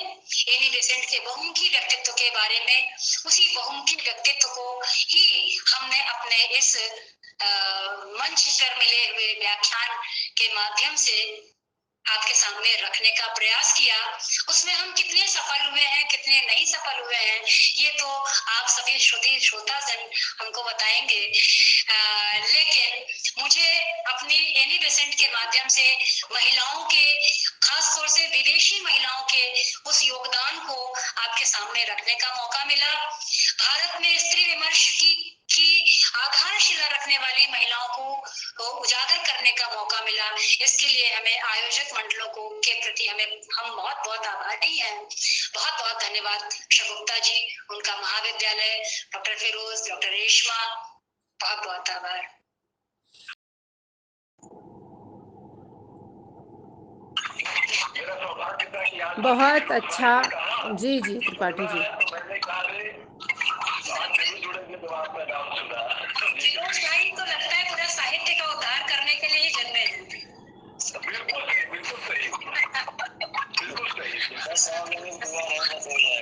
एनी बेसेंट के बहुमुखी व्यक्तित्व के बारे में, उसी बहुमुखी व्यक्तित्व को ही हमने अपने इस मंच पर मिले हुए व्याख्यान के माध्यम से आपके सामने रखने का प्रयास किया। उसमें हम कितने सफल हुए हैं, कितने नहीं सफल हुए हैं, ये तो आप सभी श्रोताजन हमको बताएंगे। लेकिन मुझे अपनी एनी बेसेंट के माध्यम से महिलाओं के, खास तौर से विदेशी महिलाओं के उस योगदान को आपके सामने रखने का मौका मिला। भारत में स्त्री विमर्श की आधारशिला रखने वाली महिलाओं को उजागर करने का मौका मिला। इसके लिए हमें आयोजक मंडलों को के प्रति हम बहुत बहुत आभारी हैं। बहुत बहुत धन्यवाद शगुफ्ता जी, उनका महाविद्यालय, डॉक्टर फिरोज, डॉक्टर रेशमा, बहुत बहुत आभार। बहुत अच्छा जी जी त्रिपाठी जी। फिरोज भाई तो लगता है पूरा साहित्य का उद्धार करने के लिए ही जन्मे हैं। बिल्कुल सही, बिल्कुल सही, बिल्कुल सही।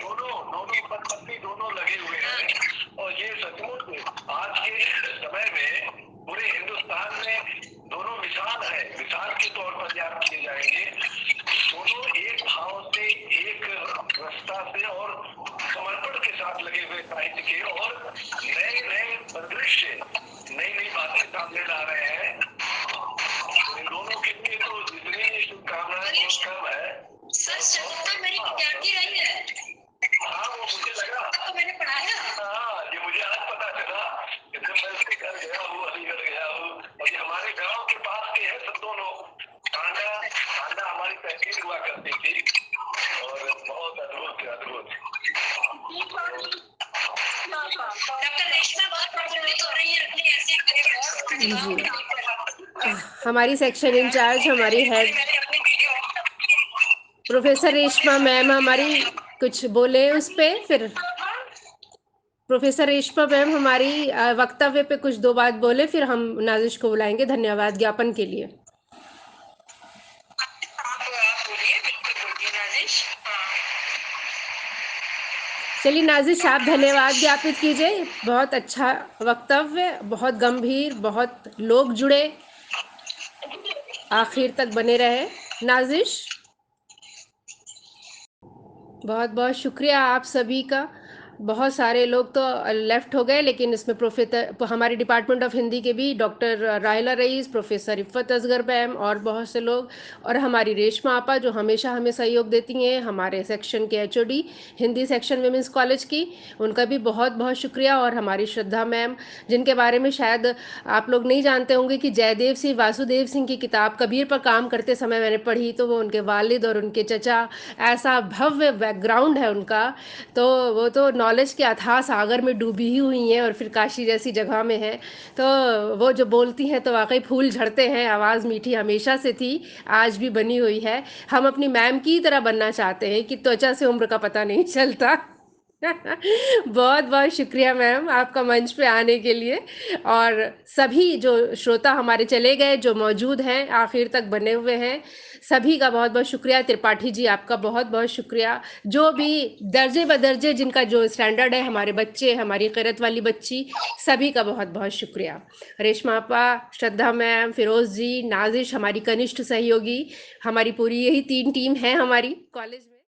दोनों पति पत्नी दोनों लगे हुए हैं और ये सचमुच आज के समय में पूरे हिंदुस्तान में दोनों मिसाल है, मिसाल के तौर पर याद किए जाएंगे। दोनों एक भाव से, एक रस्ता से और समर्पण के साथ लगे हुए साहित्य के और नए नए दृश्य, नई नई बातें सामने ला रहे हैं। इन दोनों के लिए तो जितनी शुभकामनाएं बहुत कम है। सर शगुफ्ता मेरी विद्यार्थी रही है। हाँ, वो मुझे लगा, तो मैंने पढ़ाया। हाँ, ये मुझे आज पता चला। जब मैं उसके घर गया हूँ, अलीगढ़ गया हूँ, और ये हमारे गांव के पास के हैं सब दोनों। टांडा हमारी तहसील हुआ करती थी और बहुत अद्भुत अद्भुत। डॉक्टर रेशमा बहुत प्रफुल्लित हो रही है अपने ऐसे हमारी सेक्शन इंचार्ज, हमारी हेड प्रोफेसर रेशमा मैम हमारी कुछ बोले उस पे, फिर प्रोफेसर रेशमा मैम हमारी वक्तव्य पे कुछ 2 बात बोले, फिर हम नाजिश को बुलाएंगे धन्यवाद ज्ञापन के लिए। चलिए नाजिश, आप धन्यवाद ज्ञापित कीजिए। बहुत अच्छा वक्तव्य, बहुत गंभीर, बहुत लोग जुड़े, आखिर तक बने रहे। नाजिश, बहुत बहुत शुक्रिया आप सभी का। बहुत सारे लोग तो लेफ्ट हो गए, लेकिन इसमें प्रोफेसर, हमारे डिपार्टमेंट ऑफ हिंदी के भी डॉक्टर राहिला रईस, प्रोफेसर इफ़्फ़त असगर मैम और बहुत से लोग, और हमारी रेशमा आपा जो हमेशा हमें सहयोग देती हैं, हमारे सेक्शन के HOD Hindi section women's college की, उनका भी बहुत बहुत शुक्रिया। और हमारी श्रद्धा मैम, जिनके बारे में शायद आप लोग नहीं जानते होंगे कि जयदेव सिंह वासुदेव सिंह की किताब कबीर पर काम करते समय मैंने पढ़ी, तो वो उनके वालिद और उनके चचा, ऐसा भव्य बैकग्राउंड है उनका, तो वो तो नॉलेज के अथाह सागर में डूबी ही हुई हैं और फिर काशी जैसी जगह में हैं। तो वो जो बोलती हैं तो वाक़ई फूल झड़ते हैं, आवाज़ मीठी हमेशा से थी, आज भी बनी हुई है। हम अपनी मैम की तरह बनना चाहते हैं कि त्वचा से उम्र का पता नहीं चलता। बहुत-बहुत शुक्रिया मैम आपका मंच पे आने के लिए, और सभी जो श्रोता हमारे चले गए, जो मौजूद हैं, आखिर तक बने हुए हैं, सभी का बहुत-बहुत शुक्रिया। त्रिपाठी जी आपका बहुत-बहुत शुक्रिया। जो भी दर्जे बदर्जे जिनका जो स्टैंडर्ड है, हमारे बच्चे, हमारी ग़ैरत वाली बच्ची, सभी का बहुत-बहुत शुक्रिया। रेशमा आपा, श्रद्धा मैम, फ़िरोज़ जी, नाज़िश हमारी कनिष्ठ सहयोगी, हमारी पूरी यही 3 टीम है हमारी कॉलेज में।